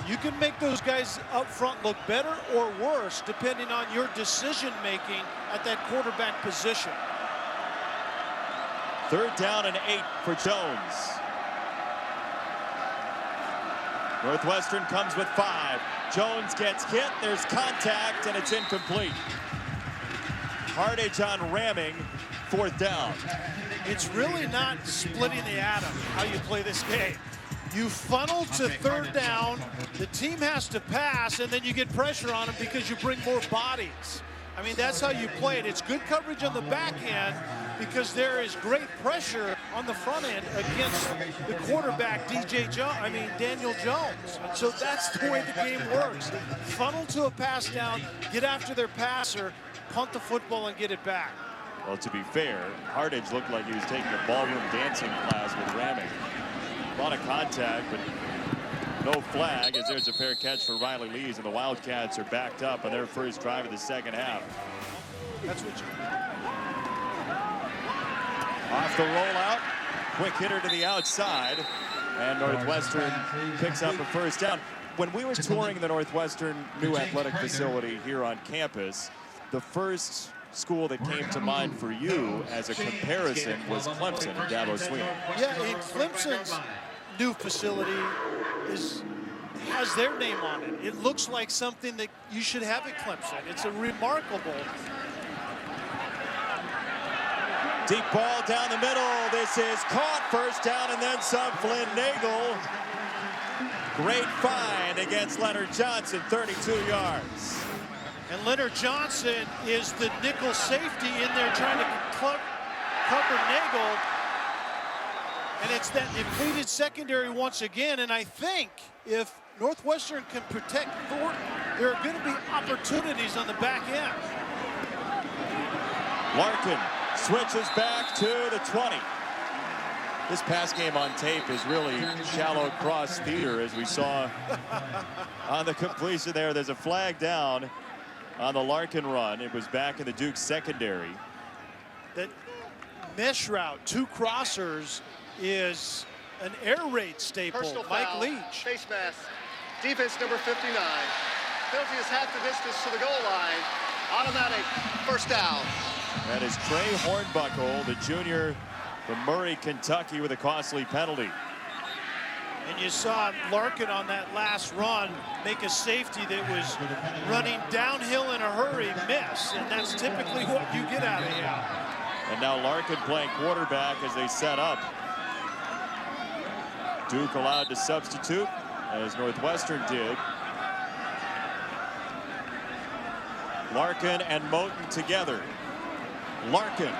Speaker 2: You can make those guys up front look better or worse depending on your decision making at that quarterback position.
Speaker 1: Third down and 8 for Jones. Northwestern comes with 5. Jones gets hit, there's contact, and it's incomplete. Hardage on ramming, fourth down.
Speaker 2: It's really not splitting the atom how you play this game. You funnel to third down, the team has to pass, and then you get pressure on them because you bring more bodies. I mean, that's how you play it. It's good coverage on the back end because there is great pressure on the front end against the quarterback, Daniel Jones. So that's the way the game works. Funnel to a pass down, get after their passer, punt the football, and get it back.
Speaker 1: Well, to be fair, Hardage looked like he was taking a ballroom dancing class with ramming. A lot of contact, but no flag, as there's a fair catch for Riley Lees, and the Wildcats are backed up on their first drive of the second half.
Speaker 2: That's what you...
Speaker 1: Off the rollout, quick hitter to the outside, and Northwestern picks up a first down. When we were touring the Northwestern new athletic facility here on campus, the first school that came to mind for you as a comparison was Clemson and Dabo Swinney.
Speaker 2: Yeah, and Clemson's new facility has their name on it. It looks like something that you should have at Clemson. It's a remarkable.
Speaker 1: Deep ball down the middle. This is caught, first down, and then some. Flynn Nagel. Great find against Leonard Johnson, 32 yards.
Speaker 2: And Leonard Johnson is the nickel safety in there trying to cover Nagel. And it's that depleted secondary once again. And I think if Northwestern can protect Thornton, there are going to be opportunities on the back end.
Speaker 1: Larkin switches back to the 20. This pass game on tape is really shallow cross theater, as we saw on the completion there. There's a flag down on the Larkin run. It was back in the Duke secondary.
Speaker 2: That mesh route, 2 crossers, is an air raid staple,
Speaker 7: Personal
Speaker 2: Mike
Speaker 7: foul,
Speaker 2: Leach.
Speaker 7: face mask, defense number 59. Penalty is half the distance to the goal line. Automatic first down.
Speaker 1: That is Trey Hornbuckle, the junior from Murray, Kentucky, with a costly penalty.
Speaker 2: And you saw Larkin on that last run make a safety that was running downhill in a hurry miss, and that's typically what you get out of him.
Speaker 1: And now Larkin playing quarterback as they set up. Duke allowed to substitute, as Northwestern did. Larkin and Moten together. Larkin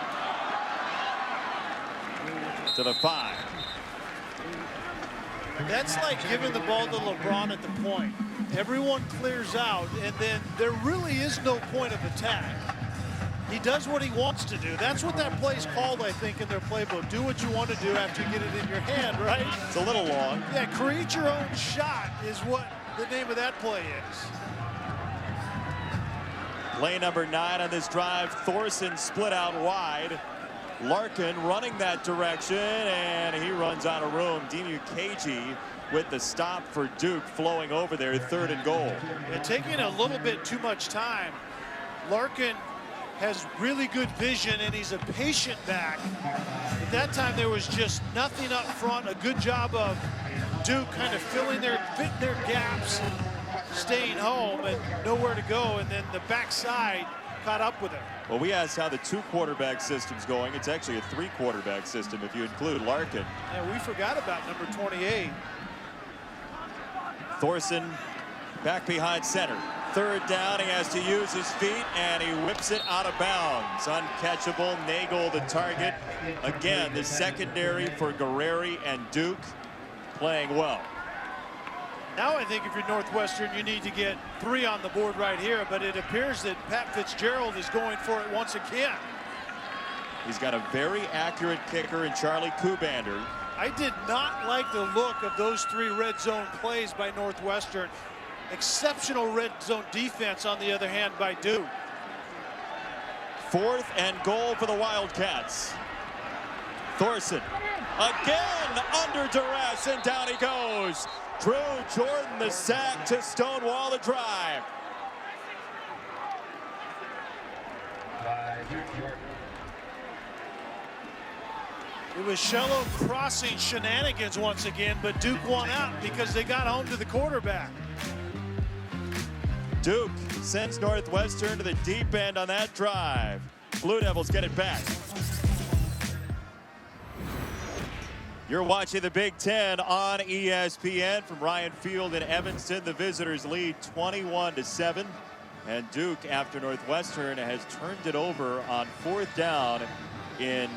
Speaker 1: to the 5.
Speaker 2: That's like giving the ball to LeBron at the point. Everyone clears out, and then there really is no point of attack. He does what he wants to do. That's what that play's called, I think, in their playbook. Do what you want to do after you get it in your hand, right?
Speaker 1: It's a little long.
Speaker 2: Yeah, create your own shot is what the name of that play is.
Speaker 1: Play number 9 on this drive. Thorsen split out wide. Larkin running that direction, and he runs out of room. Dinu Keji with the stop for Duke, flowing over there, 3rd and goal.
Speaker 2: And taking a little bit too much time. Larkin has really good vision, and he's a patient back. At that time, there was just nothing up front. A good job of Duke kind of fitting their gaps, staying home, and nowhere to go. And then the backside caught up with him.
Speaker 1: Well, we asked how the 2 quarterback system's going. It's actually a 3 quarterback system if you include Larkin.
Speaker 2: And we forgot about number 28.
Speaker 1: Thorsen back behind center. 3rd down, he has to use his feet, and he whips it out of bounds. Uncatchable. Nagel the target. Again, the secondary for Guerreri and Duke playing well.
Speaker 2: Now I think if you're Northwestern, you need to get 3 on the board right here, but it appears that Pat Fitzgerald is going for it once again.
Speaker 1: He's got a very accurate kicker in Charlie Kubander.
Speaker 2: I did not like the look of those 3 red zone plays by Northwestern. Exceptional red zone defense, on the other hand, by Duke.
Speaker 1: 4th and goal for the Wildcats. Thorsen again under duress, and down he goes. Drew Jordan the sack to stonewall the drive.
Speaker 2: It was shallow crossing shenanigans once again, but Duke won out because they got home to the quarterback.
Speaker 1: Duke sends Northwestern to the deep end on that drive. Blue Devils get it back. You're watching the Big Ten on ESPN from Ryan Field in Evanston. The visitors lead 21-7. And Duke, after Northwestern has turned it over on 4th down in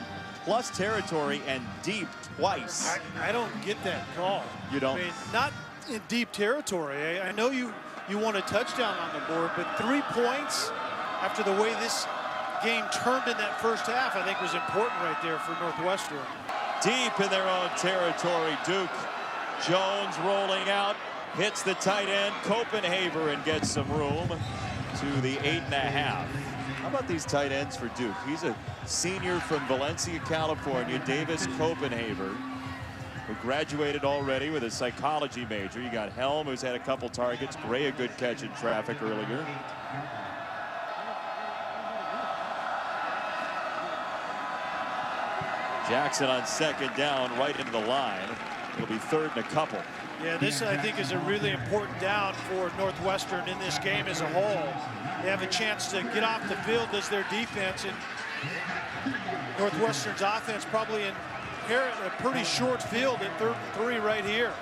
Speaker 1: plus territory and deep twice.
Speaker 2: I don't get that call.
Speaker 1: You don't?
Speaker 2: I mean, not in deep territory. I know you want a touchdown on the board, but 3 points after the way this game turned in that first half, I think was important right there for Northwestern.
Speaker 1: Deep in their own territory, Duke. Jones rolling out, hits the tight end, Copenhaver, and gets some room to the 8.5. How about these tight ends for Duke? He's a senior from Valencia, California, Davis Copenhaver, who graduated already with a psychology major. You got Helm, who's had a couple targets. Gray, a good catch in traffic earlier. Jackson on 2nd down, right into the line. It'll be 3rd and a couple.
Speaker 2: Yeah, this I think is a really important down for Northwestern in this game as a whole. They have a chance to get off the field as their defense, and Northwestern's offense probably inherit a pretty short field at 3rd and 3 right here.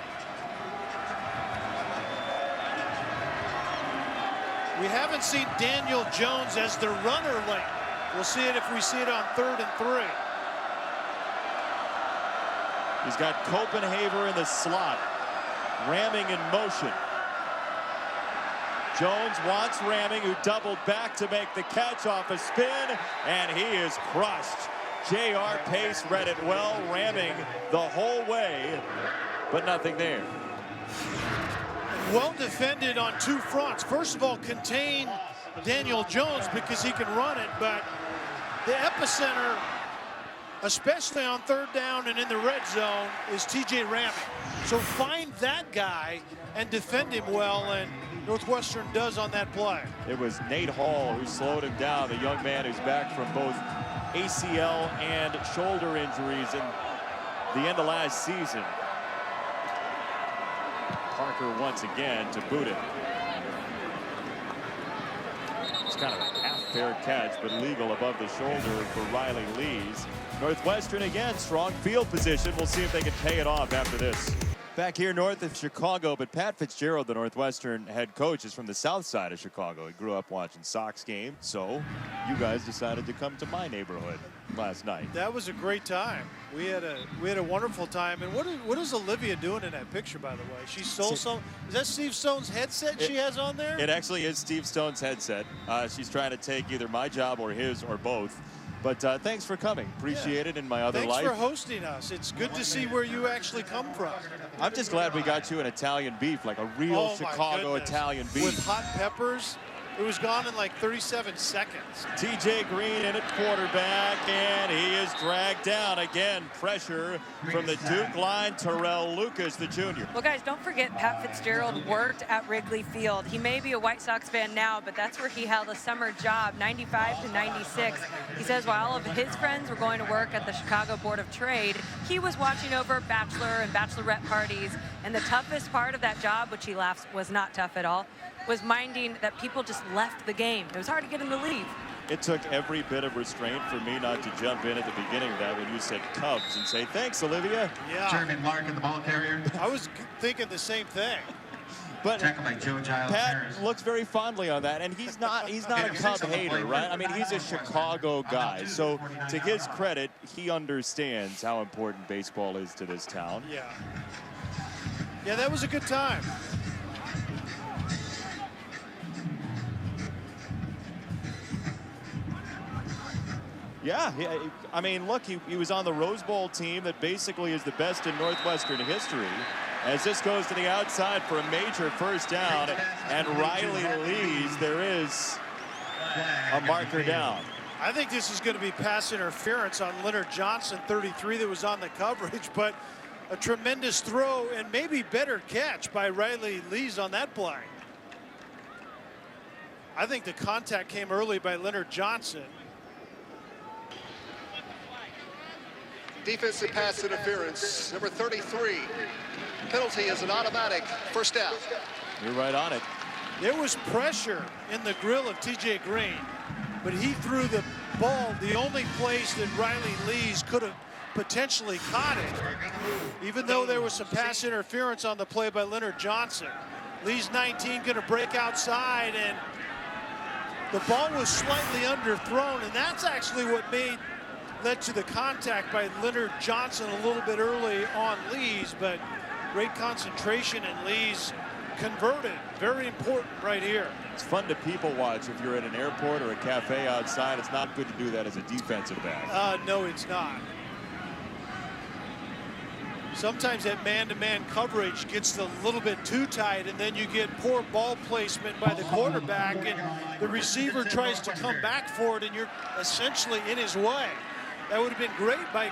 Speaker 2: We haven't seen Daniel Jones as the runner late. We'll see it if we see it on 3rd and 3.
Speaker 1: He's got Copenhaver in the slot, ramming in motion. Jones wants Ramming, who doubled back to make the catch off a spin, and he is crushed. J.R. Pace read it well, ramming the whole way, but nothing there.
Speaker 2: Well defended on 2 fronts. First of all, contain Daniel Jones because he can run it, but the epicenter especially on third down and in the red zone, is TJ Ramey. So find that guy and defend him well, and Northwestern does on that play.
Speaker 1: It was Nate Hall who slowed him down, the young man who's back from both ACL and shoulder injuries in the end of last season. Parker once again to boot it. It's kind of a half-fair catch, but legal above the shoulder for Riley Lees. Northwestern again, strong field position. We'll see if they can pay it off after this. Back here north of Chicago, but Pat Fitzgerald, the Northwestern head coach, is from the south side of Chicago. He grew up watching Sox games, so you guys decided to come to my neighborhood last night.
Speaker 2: That was a great time. We had a wonderful time. And what is Olivia doing in that picture, by the way? She stole some. Is that Steve Stone's headset she has on there?
Speaker 1: It actually is Steve Stone's headset. She's trying to take either my job or his or both. But thanks for coming. Appreciate it in my other life.
Speaker 2: Thanks for hosting us. It's good to see where you actually come from.
Speaker 1: I'm just glad we got you an Italian beef, like a real Chicago Italian beef.
Speaker 2: With hot peppers. It was gone in like 37 seconds.
Speaker 1: TJ Green in at quarterback, and he is dragged down again. Pressure from the Duke line, Terrell Lucas, the junior.
Speaker 3: Well, guys, don't forget Pat Fitzgerald worked at Wrigley Field. He may be a White Sox fan now, but that's where he held a summer job, 95 to 96. He says while all of his friends were going to work at the Chicago Board of Trade, he was watching over bachelor and bachelorette parties. And the toughest part of that job, which he laughs was not tough at all, was minding that people just left the game. It was hard to get him to leave.
Speaker 1: It took every bit of restraint for me not to jump in at the beginning of that when you said Cubs and say, thanks, Olivia.
Speaker 6: Yeah. Jeremy Larkin, the ball carrier.
Speaker 2: I was thinking the same thing.
Speaker 1: But
Speaker 6: by Joe Giles
Speaker 1: Pat
Speaker 6: Harris.
Speaker 1: looks very fondly on that, and he's not a Cub hater, right? I mean, he's a Chicago guy. So to his credit, he understands how important baseball is to this town.
Speaker 2: Yeah. Yeah, that was a good time.
Speaker 1: Yeah, I mean, look, he was on the Rose Bowl team that basically is the best in Northwestern history. As this goes to the outside for a major first down, and Riley Lees, there is a marker down.
Speaker 2: I think this is going to be pass interference on Leonard Johnson, 33, that was on the coverage, but a tremendous throw and maybe better catch by Riley Lees on that play. I think the contact came early by Leonard Johnson.
Speaker 7: Defensive pass interference, number 33. Penalty is an automatic first down.
Speaker 1: You're right on it.
Speaker 2: There was pressure in the grill of TJ Green, but he threw the ball the only place that Riley Lees could have potentially caught it, even though there was some pass interference on the play by Leonard Johnson. Lees 19 going to break outside, and the ball was slightly underthrown, and that's actually what led to the contact by Leonard Johnson a little bit early on Lees, but great concentration, and Lees converted. Very important right here.
Speaker 1: It's fun to people watch if you're at an airport or a cafe outside. It's not good to do that as a defensive back.
Speaker 2: No, it's not. Sometimes that man-to-man coverage gets a little bit too tight, and then you get poor ball placement by the quarterback, and the receiver tries to come back for it, and you're essentially in his way. That would have been great by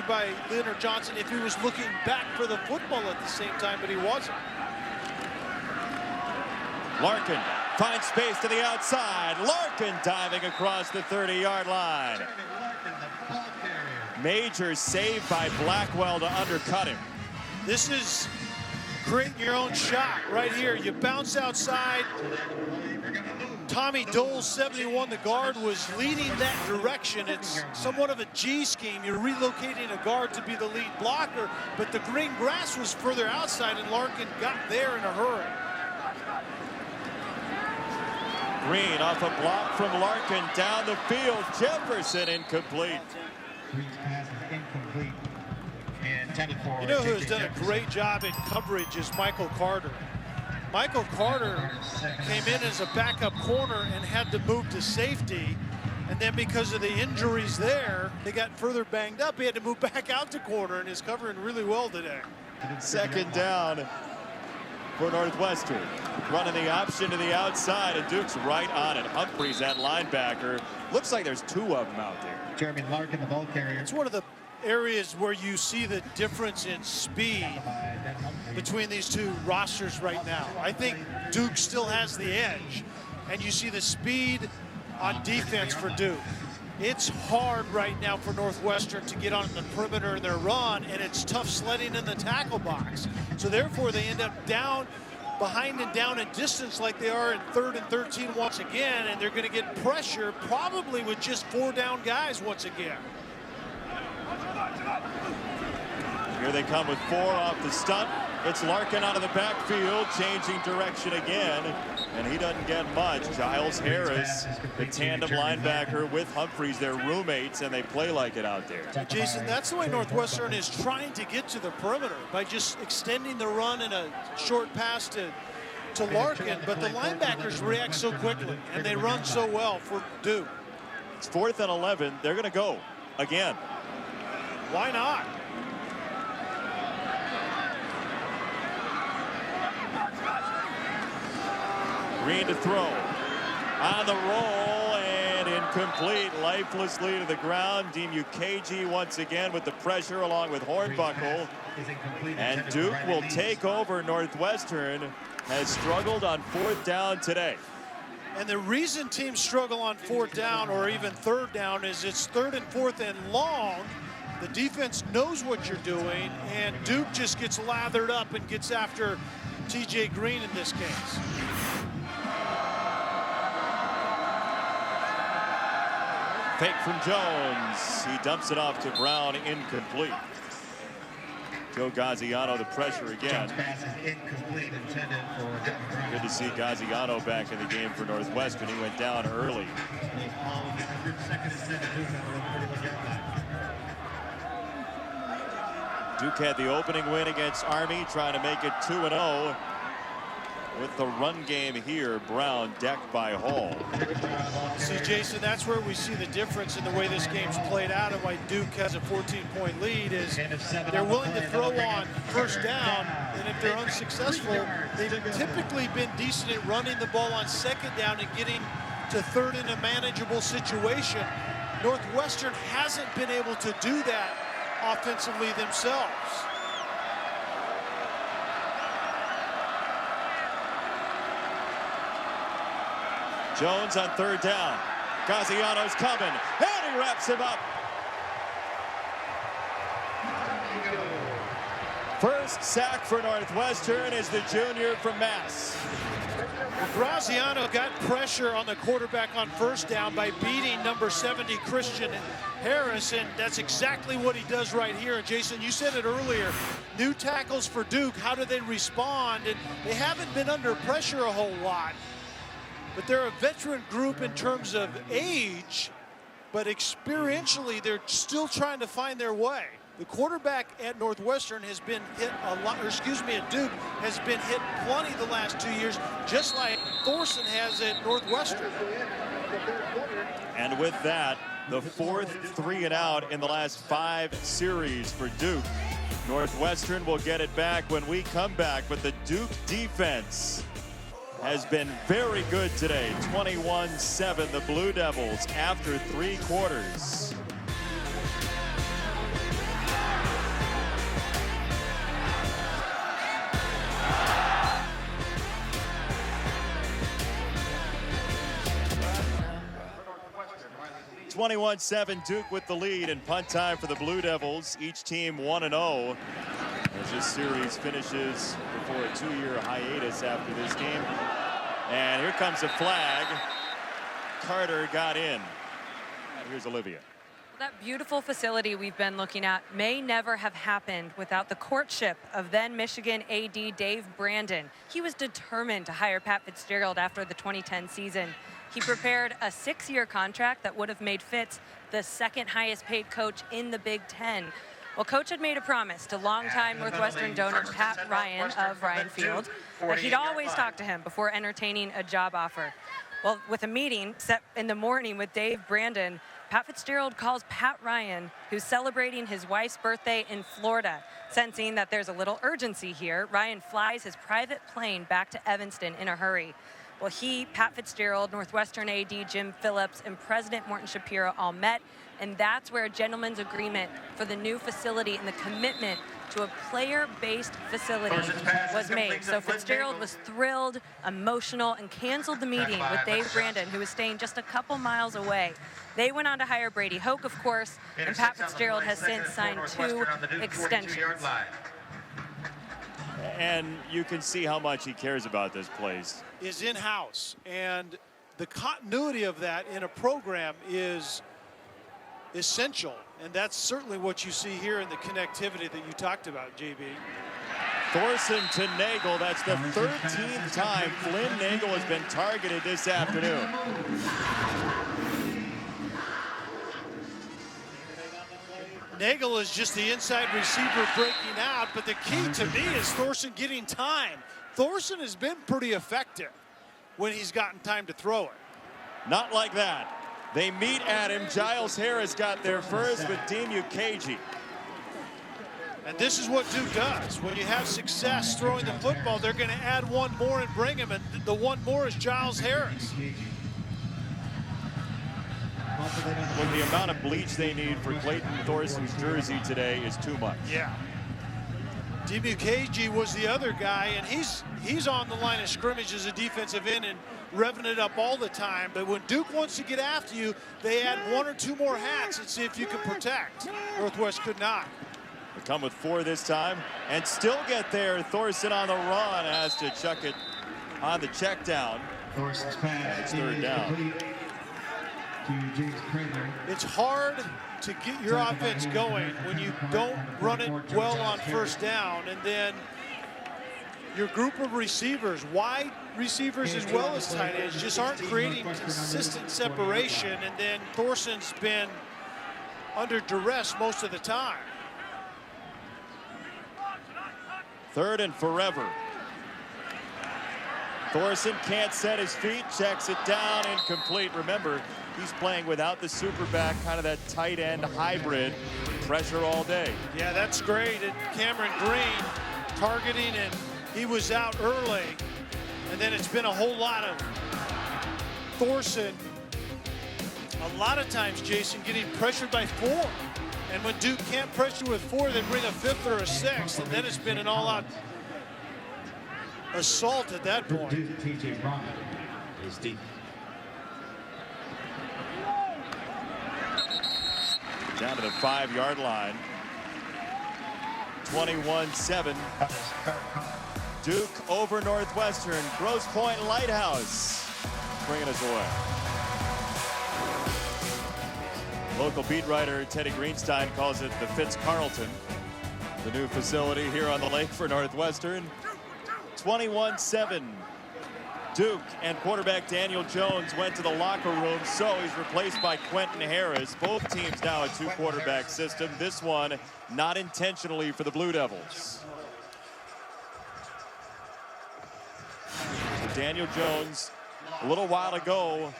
Speaker 2: by Leonard Johnson if he was looking back for the football at the same time, but he wasn't.
Speaker 1: Larkin finds space to the outside. Larkin diving across the 30-yard line. Major save by Blackwell to undercut him.
Speaker 2: This is creating your own shot right here. You bounce outside. Tommy Dole, 71, the guard, was leading that direction. It's somewhat of a G scheme. You're relocating a guard to be the lead blocker, but the green grass was further outside, and Larkin got there in a hurry.
Speaker 1: Green off a block from Larkin down the field. Jefferson incomplete.
Speaker 2: You know who has done a great job in coverage is Michael Carter. Michael Carter came in as a backup corner and had to move to safety. And then because of the injuries there, they got further banged up. He had to move back out to corner, and is covering really well today.
Speaker 1: Second down for Northwestern. running the option to the outside, and Duke's right on it. Humphreys, that linebacker. Looks like there's two of them out there.
Speaker 6: Jeremy Larkin, the ball carrier.
Speaker 2: It's one of the areas where you see the difference in speed between these two rosters right now. I think Duke still has the edge, and you see the speed on defense for Duke. It's hard right now for Northwestern to get on the perimeter in their run, and it's tough sledding in the tackle box. So therefore, they end up down, behind and down in distance like they are in 3rd and 13 once again, and they're going to get pressure probably with just 4 down guys once again.
Speaker 1: Here they come with 4 off the stunt. It's Larkin out of the backfield, changing direction again, and he doesn't get much. Giles Harris, the tandem linebacker with Humphreys, they're roommates, and they play like it out there.
Speaker 2: Jason, that's the way Northwestern is trying to get to the perimeter, by just extending the run in a short pass to Larkin, but the linebackers react so quickly, and they run so well for Duke.
Speaker 1: It's 4th and 11. They're going to go again.
Speaker 2: Why not?
Speaker 1: Green to throw. On the roll and incomplete. Lifelessly to the ground. Dimukeji once again with the pressure along with Hornbuckle. And Duke will take over. Northwestern has struggled on 4th down today.
Speaker 2: And the reason teams struggle on 4th down or even 3rd down is it's 3rd and 4th and long. The defense knows what you're doing, and Duke just gets lathered up and gets after TJ Green in this case.
Speaker 1: Fake from Jones. He dumps it off to Brown, incomplete. Joe Gaziano, the pressure again. Good to see Gaziano back in the game for Northwestern. He went down early. Duke had the opening win against Army, trying to make it 2-0. With the run game here, Brown decked by Hall.
Speaker 2: See, Jason, that's where we see the difference in the way this game's played out and why Duke has a 14-point lead is they're willing to throw on 1st down, and if they're unsuccessful, they've typically been decent at running the ball on 2nd down and getting to 3rd in a manageable situation. Northwestern hasn't been able to do that offensively themselves.
Speaker 1: Jones on 3rd down. Gaziano's coming, and he wraps him up. First sack for Northwestern is the junior from Mass.
Speaker 2: Graziano got pressure on the quarterback on 1st down by beating number 70 Christian Harris, and that's exactly what he does right here. And Jason, you said it earlier, new tackles for Duke, how do they respond? And they haven't been under pressure a whole lot, but they're a veteran group in terms of age, but experientially they're still trying to find their way. The quarterback at Northwestern has been hit a lot, or excuse me, at Duke has been hit plenty the last 2 years, just like Thorsen has at Northwestern.
Speaker 1: And with that, the 4th 3 and out in the last 5 series for Duke. Northwestern will get it back when we come back, but the Duke defense has been very good today. 21-7, the Blue Devils after 3 quarters. It's 21-7, Duke with the lead, and punt time for the Blue Devils. Each team 1-0 as this series finishes before a 2-year hiatus after this game. And here comes a flag. Carter got in. And here's Olivia.
Speaker 3: That beautiful facility we've been looking at may never have happened without the courtship of then Michigan AD Dave Brandon. He was determined to hire Pat Fitzgerald after the 2010 season. He prepared a 6-year contract that would have made Fitz the 2nd highest paid coach in the Big Ten. Well, Coach had made a promise to longtime Northwestern donor Pat Ryan of Ryan Field that he'd always talk to him before entertaining a job offer. Well, with a meeting set in the morning with Dave Brandon, Pat Fitzgerald calls Pat Ryan, who's celebrating his wife's birthday in Florida. Sensing that there's a little urgency here, Ryan flies his private plane back to Evanston in a hurry. Well, he, Pat Fitzgerald, Northwestern AD Jim Phillips, and President Morton Shapiro all met, and that's where a gentleman's agreement for the new facility and the commitment to a player-based facility was made. So Fitzgerald was thrilled, emotional, and canceled the meeting with Dave Brandon, who was staying just a couple miles away. They went on to hire Brady Hoke, of course, and Pat Fitzgerald has since signed 2 extensions.
Speaker 1: And you can see how much he cares about this place.
Speaker 2: Is in-house, and the continuity of that in a program is essential, and that's certainly what you see here in the connectivity that you talked about, JB.
Speaker 1: Thorsen to Nagel. That's the 13th time Flynn Nagel has been targeted this afternoon.
Speaker 2: Nagel is just the inside receiver breaking out, but the key to me is Thorsen getting time. Thorsen has been pretty effective when he's gotten time to throw it.
Speaker 1: Not like that. They meet at him. Giles Harris got there first with Dean Ukagi.
Speaker 2: And this is what Duke does. When you have success throwing the football, they're going to add one more and bring him, and the one more is Giles Harris.
Speaker 1: With the amount of bleach they need for Clayton Thorsen's jersey today is too much.
Speaker 2: Yeah. Dean Ukagi was the other guy, and he's on the line of scrimmage as a defensive end and revving it up all the time. But when Duke wants to get after you, they add 1 or 2 more hats and see if you can protect. Northwest could not.
Speaker 1: They come with 4 this time and still get there. Thorsen on the run has to chuck it on the check down.
Speaker 6: Thorsen's pass.
Speaker 1: It's 3rd down.
Speaker 2: It's hard to get your offense going when you don't run it well on 1st down, and then your group of receivers, wide receivers as well as tight ends, just aren't creating consistent separation, and then Thorsen's been under duress most of the time.
Speaker 1: 3rd and forever. Thorsen can't set his feet, checks it down, incomplete. Remember, he's playing without the super back, kind of that tight end hybrid, pressure all day.
Speaker 2: Yeah, that's great. And Cameron Green targeting, and he was out early. And then it's been a whole lot of Thorsen. A lot of times, Jason, getting pressured by 4. And when Duke can't pressure with 4, they bring a 5th or a 6th, and then it's been an all-out assault at that point.
Speaker 6: TJ Bryan is deep.
Speaker 1: Down to the 5-yard line. 21-7. Duke over Northwestern. Grosse Pointe Lighthouse bringing us away. Local beat writer Teddy Greenstein calls it the Fitz-Carlton. The new facility here on the lake for Northwestern. 21-7. Duke and quarterback Daniel Jones went to the locker room, so he's replaced by Quentin Harris. Both teams now a 2-quarterback system. This one not intentionally for the Blue Devils. So Daniel Jones, a little while ago,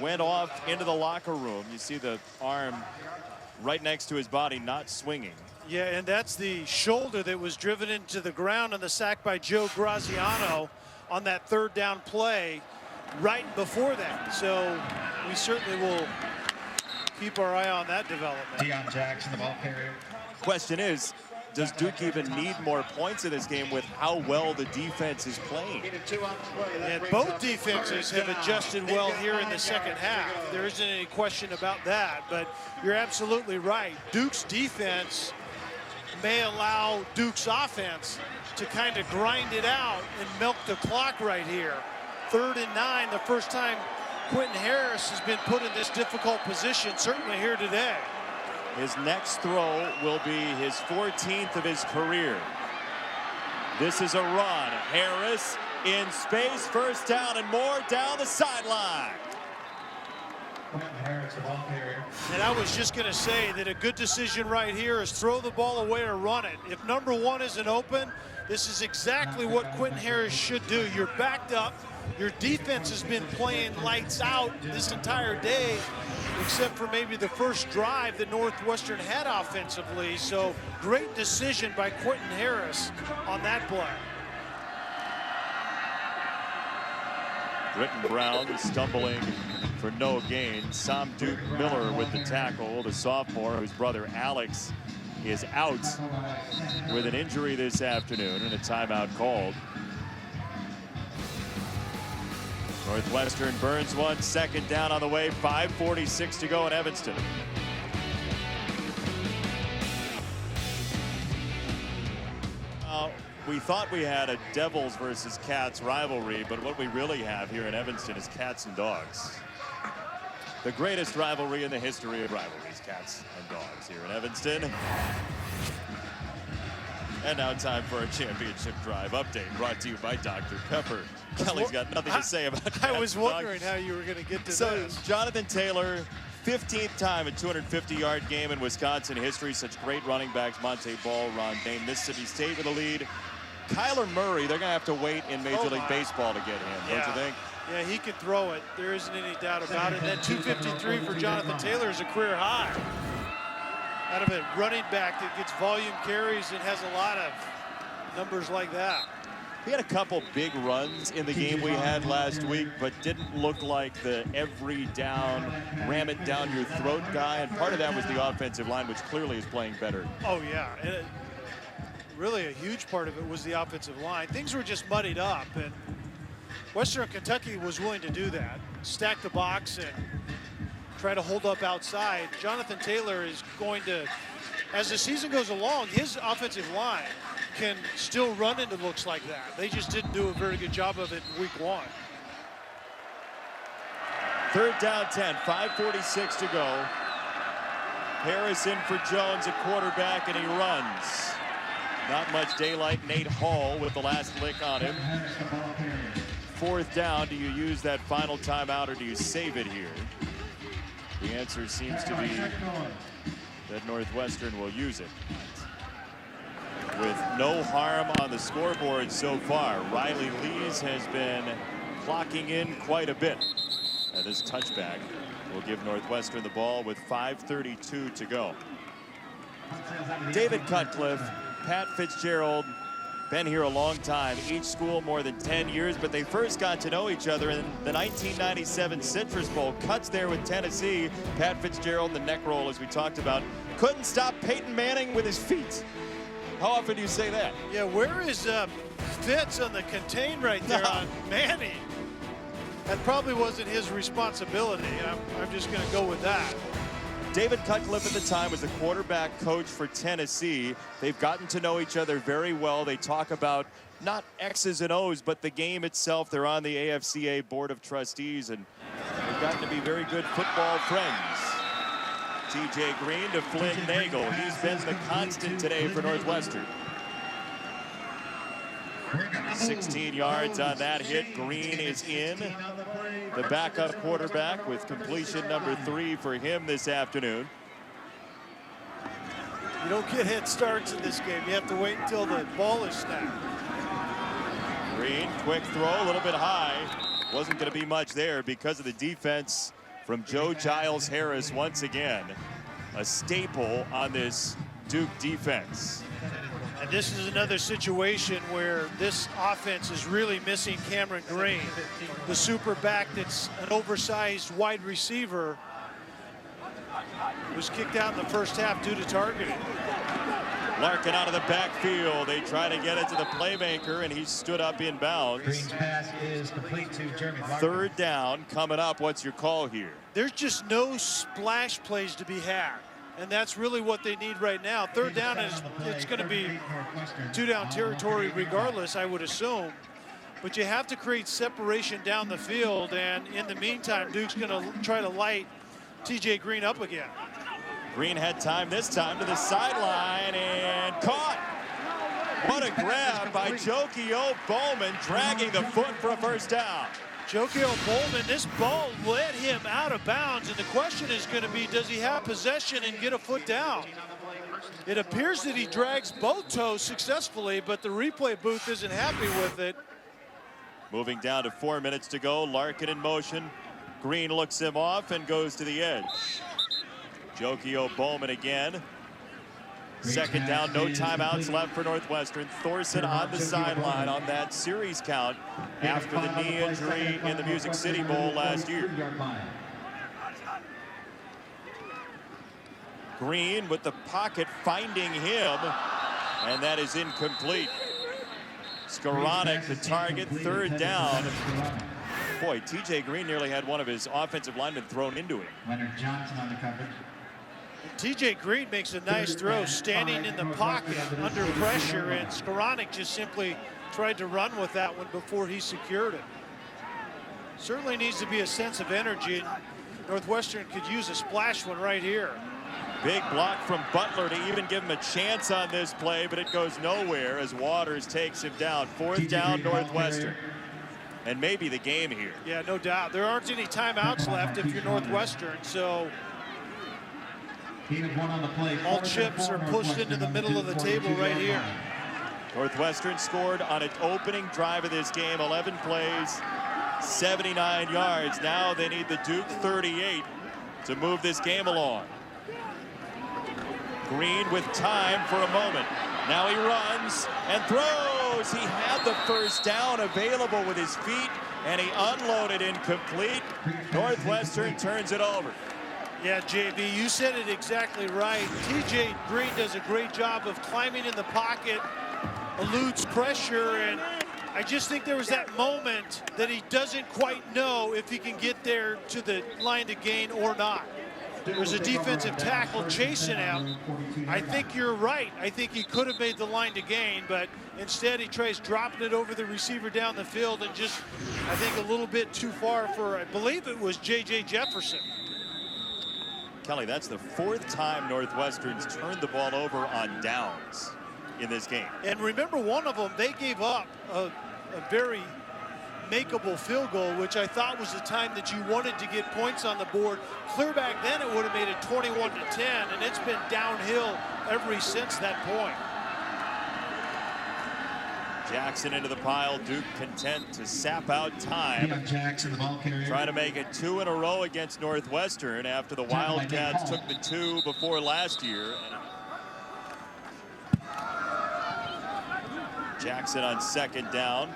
Speaker 1: went off into the locker room. You see the arm right next to his body, not swinging.
Speaker 2: Yeah, and that's the shoulder that was driven into the ground on the sack by Joe Graziano on that 3rd down play right before that. So we certainly will keep our eye on that development.
Speaker 6: Deion Jackson, the ball carrier.
Speaker 1: Question is, does Duke even need more points in this game with how well the defense is playing?
Speaker 2: And both defenses have adjusted well here in the 2nd half. There isn't any question about that, but you're absolutely right. Duke's defense may allow Duke's offense to kind of grind it out and milk the clock right here. 3rd and 9, the first time Quentin Harris has been put in this difficult position, certainly here today.
Speaker 1: His next throw will be his 14th of his career. This is a run. Harris in space, 1st down and more down the sideline.
Speaker 6: Harris, the ball carrier.
Speaker 2: And I was just going to say that a good decision right here is throw the ball away or run it. If number 1 isn't open, this is exactly what Quentin Harris should do. You're backed up. your defense has been playing lights out this entire day, except for maybe the first drive that Northwestern had offensively. So great decision by Clayton Harris on that play.
Speaker 1: Britton Brown stumbling for no gain. Sam Duke Miller with the tackle, the sophomore whose brother Alex is out with an injury this afternoon and a timeout called. Northwestern burns one, second down on the way, 5:46 to go in Evanston. We thought we had a Devils versus Cats rivalry, but what we really have here in Evanston is cats and dogs. The greatest rivalry in the history of rivalries, cats and dogs here in Evanston. And now time for a championship drive update brought to you by Dr. Pepper. Kelly's got nothing to say about that.
Speaker 2: I was wondering how you were going to get to this.
Speaker 1: Jonathan Taylor, 15th time a 250-yard game in Wisconsin history. Such great running backs. Monte Ball, Ron Dane, Mississippi State with a lead. Kyler Murray, they're going to have to wait in Major League Baseball to get him, don't you think?
Speaker 2: Yeah, he can throw it. There isn't any doubt about it. That 253 for Jonathan Taylor is a career high. Out of a running back that gets volume carries and has a lot of numbers like that.
Speaker 1: He had a couple big runs in the game we had last week, but didn't look like the every down, ram it down your throat guy. And part of that was the offensive line, which clearly is playing better.
Speaker 2: Oh, yeah. And really a huge part of it was the offensive line. Things were just muddied up, and Western Kentucky was willing to do that. Stack the box and try to hold up outside. Jonathan Taylor is going to, as the season goes along, his offensive line can still run into looks like that. They just didn't do a very good job of it in week one.
Speaker 1: Third down 10, 5:46 to go. Harris in for Jones at quarterback, and he runs. Not much daylight. Nate Hall with the last lick on him. Fourth down, do you use that final timeout or do you save it here? The answer seems to be that Northwestern will use it. With no harm on the scoreboard so far, Riley Lees has been clocking in quite a bit. And this touchback will give Northwestern the ball with 5:32 to go. David Cutcliffe, Pat Fitzgerald, been here a long time, each school more than 10 years, but they first got to know each other in the 1997 Citrus Bowl. Cuts there with Tennessee. Pat Fitzgerald, the neck roll, as we talked about, couldn't stop Peyton Manning with his feet. How often do you say that?
Speaker 2: Yeah, where is Fitz on the contain right there on Manning? That probably wasn't his responsibility. I'm just going to go with that.
Speaker 1: David Cutcliffe at the time was the quarterback coach for Tennessee. They've gotten to know each other very well. They talk about not X's and O's, but the game itself. They're on the AFCA Board of Trustees, and they've gotten to be very good football friends. TJ Green to Flynn Nagel. He's been the constant today for Northwestern. 16 yards on that hit. Green is in. The backup quarterback with completion number 3 for him this afternoon.
Speaker 2: You don't get head starts in this game. You have to wait until the ball is snapped.
Speaker 1: Green, quick throw, a little bit high. Wasn't going to be much there because of the defense from Joe Giles Harris once again. A staple on this Duke defense.
Speaker 2: And this is another situation where this offense is really missing Cameron Green, the super back that's an oversized wide receiver. Was kicked out in the first half due to targeting.
Speaker 1: Larkin out of the backfield. They try to get it to the playmaker, and he stood up in bounds.
Speaker 6: Green's pass is complete to Jeremy Larkin.
Speaker 1: Third down coming up. What's your call here?
Speaker 2: There's just no splash plays to be had. And that's really what they need right now. Third down is, it's going to be 2-down territory regardless, I would assume. But you have to create separation down the field, and in the meantime, Duke's going to try to light TJ Green up again.
Speaker 1: Green had time this time to the sideline and caught. What a grab by Jokio Bowman, dragging the foot for a first down.
Speaker 2: Jokio Bowman, this ball led him out of bounds, and the question is going to be, does he have possession and get a foot down? It appears that he drags both toes successfully, but the replay booth isn't happy with it.
Speaker 1: Moving down to 4 minutes to go. Larkin in motion. Green looks him off and goes to the edge. Jokio Bowman again. Second down, no timeouts left for Northwestern. Thorsen on the sideline on that series count after the knee injury in the Music City Bowl last year. Green with the pocket finding him, and that is incomplete. Skowronek the target, third down. Boy, TJ Green nearly had one of his offensive linemen thrown into him.
Speaker 6: Leonard Johnson on the coverage.
Speaker 2: TJ Green makes a nice throw standing in the pocket under pressure, and Skowronek just simply tried to run with that one before he secured it. Certainly needs to be a sense of energy. Northwestern could use a splash one right here.
Speaker 1: Big block from Butler to even give him a chance on this play, but it goes nowhere as Waters takes him down. Fourth down, Northwestern. And maybe the game here.
Speaker 2: Yeah, no doubt. There aren't any timeouts left if you're Northwestern, so all chips are pushed into the middle of the table right here.
Speaker 1: Northwestern scored on an opening drive of this game, 11 plays, 79 yards. Now they need the Duke 38 to move this game along. Green with time for a moment. Now he runs and throws. He had the first down available with his feet, and he unloaded incomplete. Northwestern turns it over.
Speaker 2: Yeah, JB, you said it exactly right. TJ Green does a great job of climbing in the pocket, eludes pressure, and I just think there was that moment that he doesn't quite know if he can get there to the line to gain or not. There's a defensive tackle chasing him. I think you're right. I think he could have made the line to gain, but instead he tries dropping it over the receiver down the field and just, I think, a little bit too far for, I believe it was J.J. Jefferson.
Speaker 1: Kelly, that's the fourth time Northwestern's turned the ball over on downs in this game.
Speaker 2: And remember, one of them, they gave up a very makeable field goal, which I thought was the time that you wanted to get points on the board. Clear back then, it would have made it 21-10, and it's been downhill ever since that point.
Speaker 1: Jackson into the pile. Duke content to sap out time.
Speaker 6: Jackson, the ball carrier.
Speaker 1: Trying to make it 2 in a row against Northwestern after the Wildcats took the 2 before last year. Jackson on second down.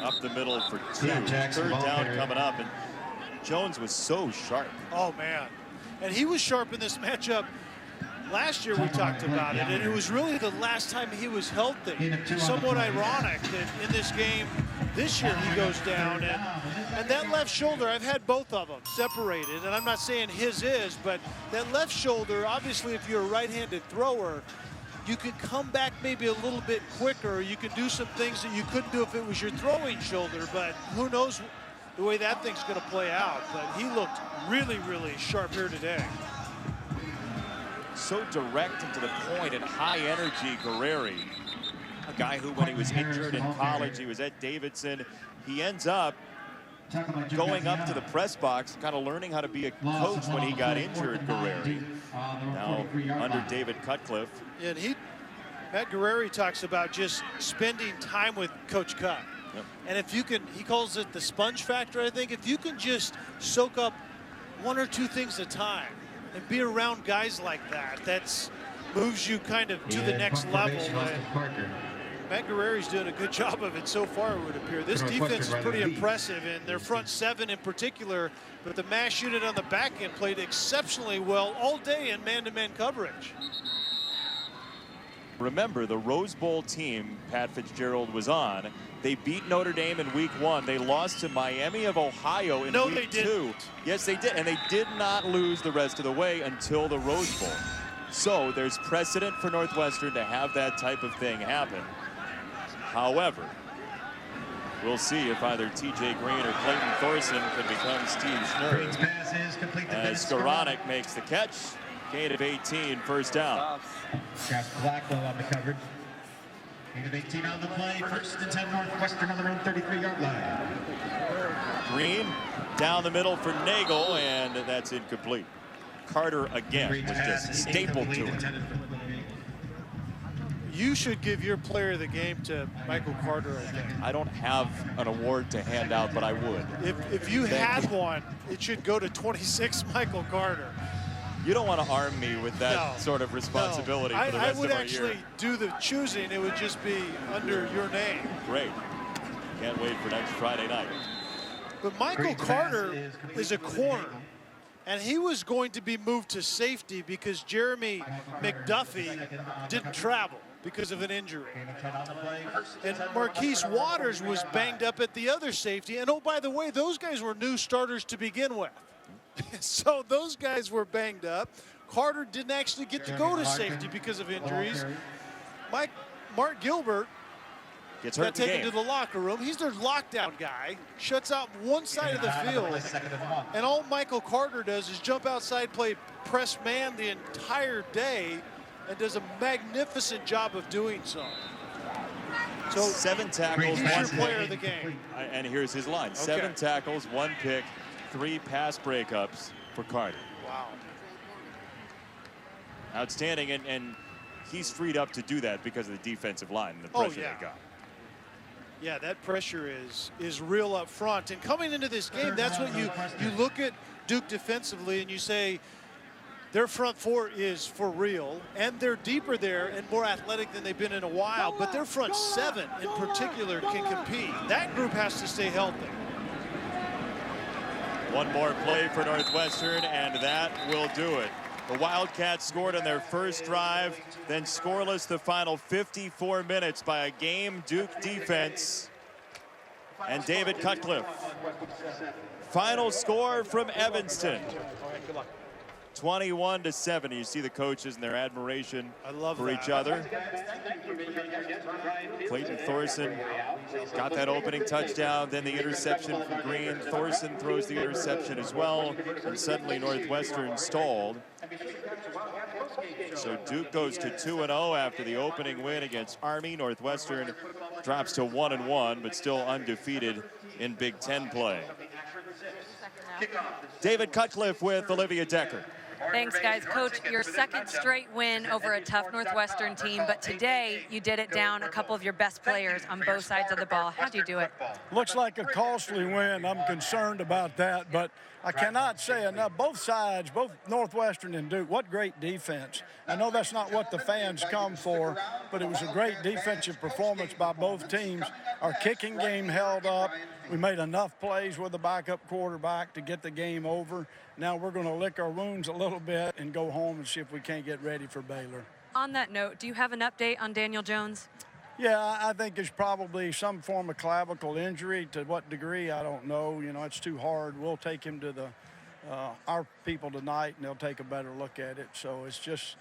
Speaker 1: Up the middle for 2. Third down coming up, and Jones was so sharp.
Speaker 2: Oh, man. And he was sharp in this matchup. Last year we talked about it, and it was really the last time he was healthy. Somewhat ironic that in this game this year he goes down, and that left shoulder, I've had both of them separated, and I'm not saying his is, but that left shoulder, obviously if you're a right-handed thrower, you can come back maybe a little bit quicker. You can do some things that you couldn't do if it was your throwing shoulder, but who knows the way that thing's going to play out. But he looked really, really sharp here today.
Speaker 1: So direct and to the point and high energy, Guerreri. A guy who, when he was injured in college, he was at Davidson. He ends up going up to the press box, kind of learning how to be a coach when he got injured, Guerreri. Now under David Cutcliffe.
Speaker 2: And Matt Guerreri talks about just spending time with Coach Cut.
Speaker 1: Yep.
Speaker 2: And if you can, he calls it the sponge factor, I think. If you can just soak up 1 or 2 things at a time and be around guys like that, that's moves you kind of to the next level. Matt Guerreri's doing a good job of it so far, it would appear. This defense is pretty impressive, and their front 7 in particular, but the mash unit on the back end played exceptionally well all day in man-to-man coverage.
Speaker 1: Remember, the Rose Bowl team Pat Fitzgerald was on, they beat Notre Dame in week 1. They lost to Miami of Ohio in week 2. Yes, they did, and they did not lose the rest of the way until the Rose Bowl. So there's precedent for Northwestern to have that type of thing happen. However, we'll see if either TJ Green or Clayton Thorsen can become Steve Schnurr. As Skowronek makes the catch, gain of 18, first down.
Speaker 6: Got Blackwell on the coverage. Gain of 18 on the play. 1st and 10 Northwestern on their own 33-yard line.
Speaker 1: Green down the middle for Nagel, and that's incomplete. Carter again was just stapled to it.
Speaker 2: You should give your player of the game to Michael Carter, I think.
Speaker 1: I don't have an award to hand out, but I would.
Speaker 2: If you had one, it should go to 26 Michael Carter.
Speaker 1: You don't want to arm me with that sort of responsibility for the rest
Speaker 2: I would
Speaker 1: of our
Speaker 2: actually
Speaker 1: year.
Speaker 2: do the choosing. It would just be under your name.
Speaker 1: Great. Can't wait for next Friday night.
Speaker 2: But Michael Carter is a corner, and he was going to be moved to safety because Jeremy McDuffie didn't travel because of an injury. And Marquise Waters was banged up at the other safety. And oh, by the way, those guys were new starters to begin with. So those guys were banged up. Carter didn't actually get to go to safety because of injuries. Mark Gilbert got taken to the locker room. He's their lockdown guy, shuts out one side of the field, and all Michael Carter does is jump outside, play press man the entire day, and does a magnificent job of doing so. So
Speaker 1: 7 tackles,
Speaker 2: he's your
Speaker 1: 1
Speaker 2: player
Speaker 1: pick.
Speaker 2: of the game.
Speaker 1: And here's his line.
Speaker 2: Okay.
Speaker 1: 7 tackles, 1 pick, 3 pass breakups for Carter.
Speaker 2: Wow.
Speaker 1: Outstanding, and he's freed up to do that because of the defensive line and the pressure they got.
Speaker 2: Yeah, that pressure is real up front. And coming into this game, that's what you look at Duke defensively and you say their front four is for real, and they're deeper there and more athletic than they've been in a while, but their front 7 in particular can compete. That group has to stay healthy.
Speaker 1: One more play for Northwestern, and that will do it. The Wildcats scored on their first drive, then scoreless the final 54 minutes by a game Duke defense and David Cutcliffe. Final score from Evanston. 21-7. You see the coaches and their admiration for each other. Clayton Thorsen got that opening touchdown, then the interception from Green. Thorsen throws the interception as well, and suddenly Northwestern stalled. So Duke goes to 2-0 after the opening win against Army. Northwestern drops to 1-1, but still undefeated in Big Ten play. David Cutcliffe with Olivia Decker.
Speaker 3: Thanks, guys. Coach, your second straight win over a tough Northwestern team, but today you did it down a couple of your best players on both sides of the ball. How'd you do it?
Speaker 8: Looks like a costly win. I'm concerned about that, but I cannot say enough. Both sides, both Northwestern and Duke, what great defense. I know that's not what the fans come for, but it was a great defensive performance by both teams. Our kicking game held up. We made enough plays with the backup quarterback to get the game over. Now we're going to lick our wounds a little bit and go home and see if we can't get ready for Baylor.
Speaker 3: On that note, do you have an update on Daniel Jones?
Speaker 8: Yeah, I think it's probably some form of clavicle injury. To what degree, I don't know. You know, it's too hard. We'll take him to our people tonight, and they'll take a better look at it. So it's just,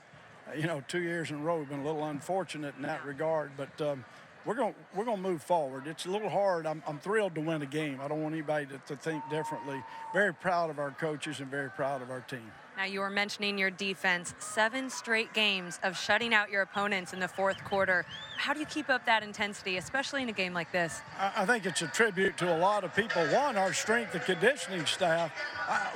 Speaker 8: 2 years in a row, we've been a little unfortunate in that regard. But we're gonna move forward. It's a little hard. I'm thrilled to win a game. I don't want anybody to think differently. Very proud of our coaches and very proud of our team.
Speaker 3: Now, you were mentioning your defense, 7 straight games of shutting out your opponents in the fourth quarter. How do you keep up that intensity, especially in a game like this?
Speaker 8: I think it's a tribute to a lot of people. One, our strength and conditioning staff.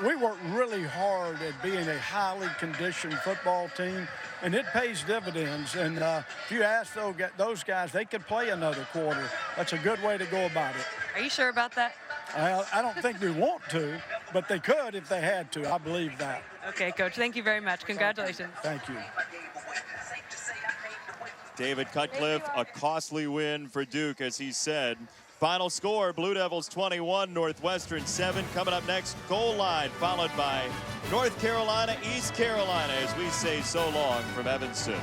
Speaker 8: We work really hard at being a highly conditioned football team, and it pays dividends. And if you ask those guys, they could play another quarter. That's a good way to go about it.
Speaker 3: Are you sure about that?
Speaker 8: I don't think we want to, but they could if they had to. I believe that.
Speaker 3: Okay, Coach, thank you very much. Congratulations.
Speaker 8: Thank you.
Speaker 1: David Cutcliffe, a costly win for Duke, as he said. Final score, Blue Devils 21, Northwestern 7. Coming up next, goal line, followed by North Carolina, East Carolina, as we say so long from Evanston.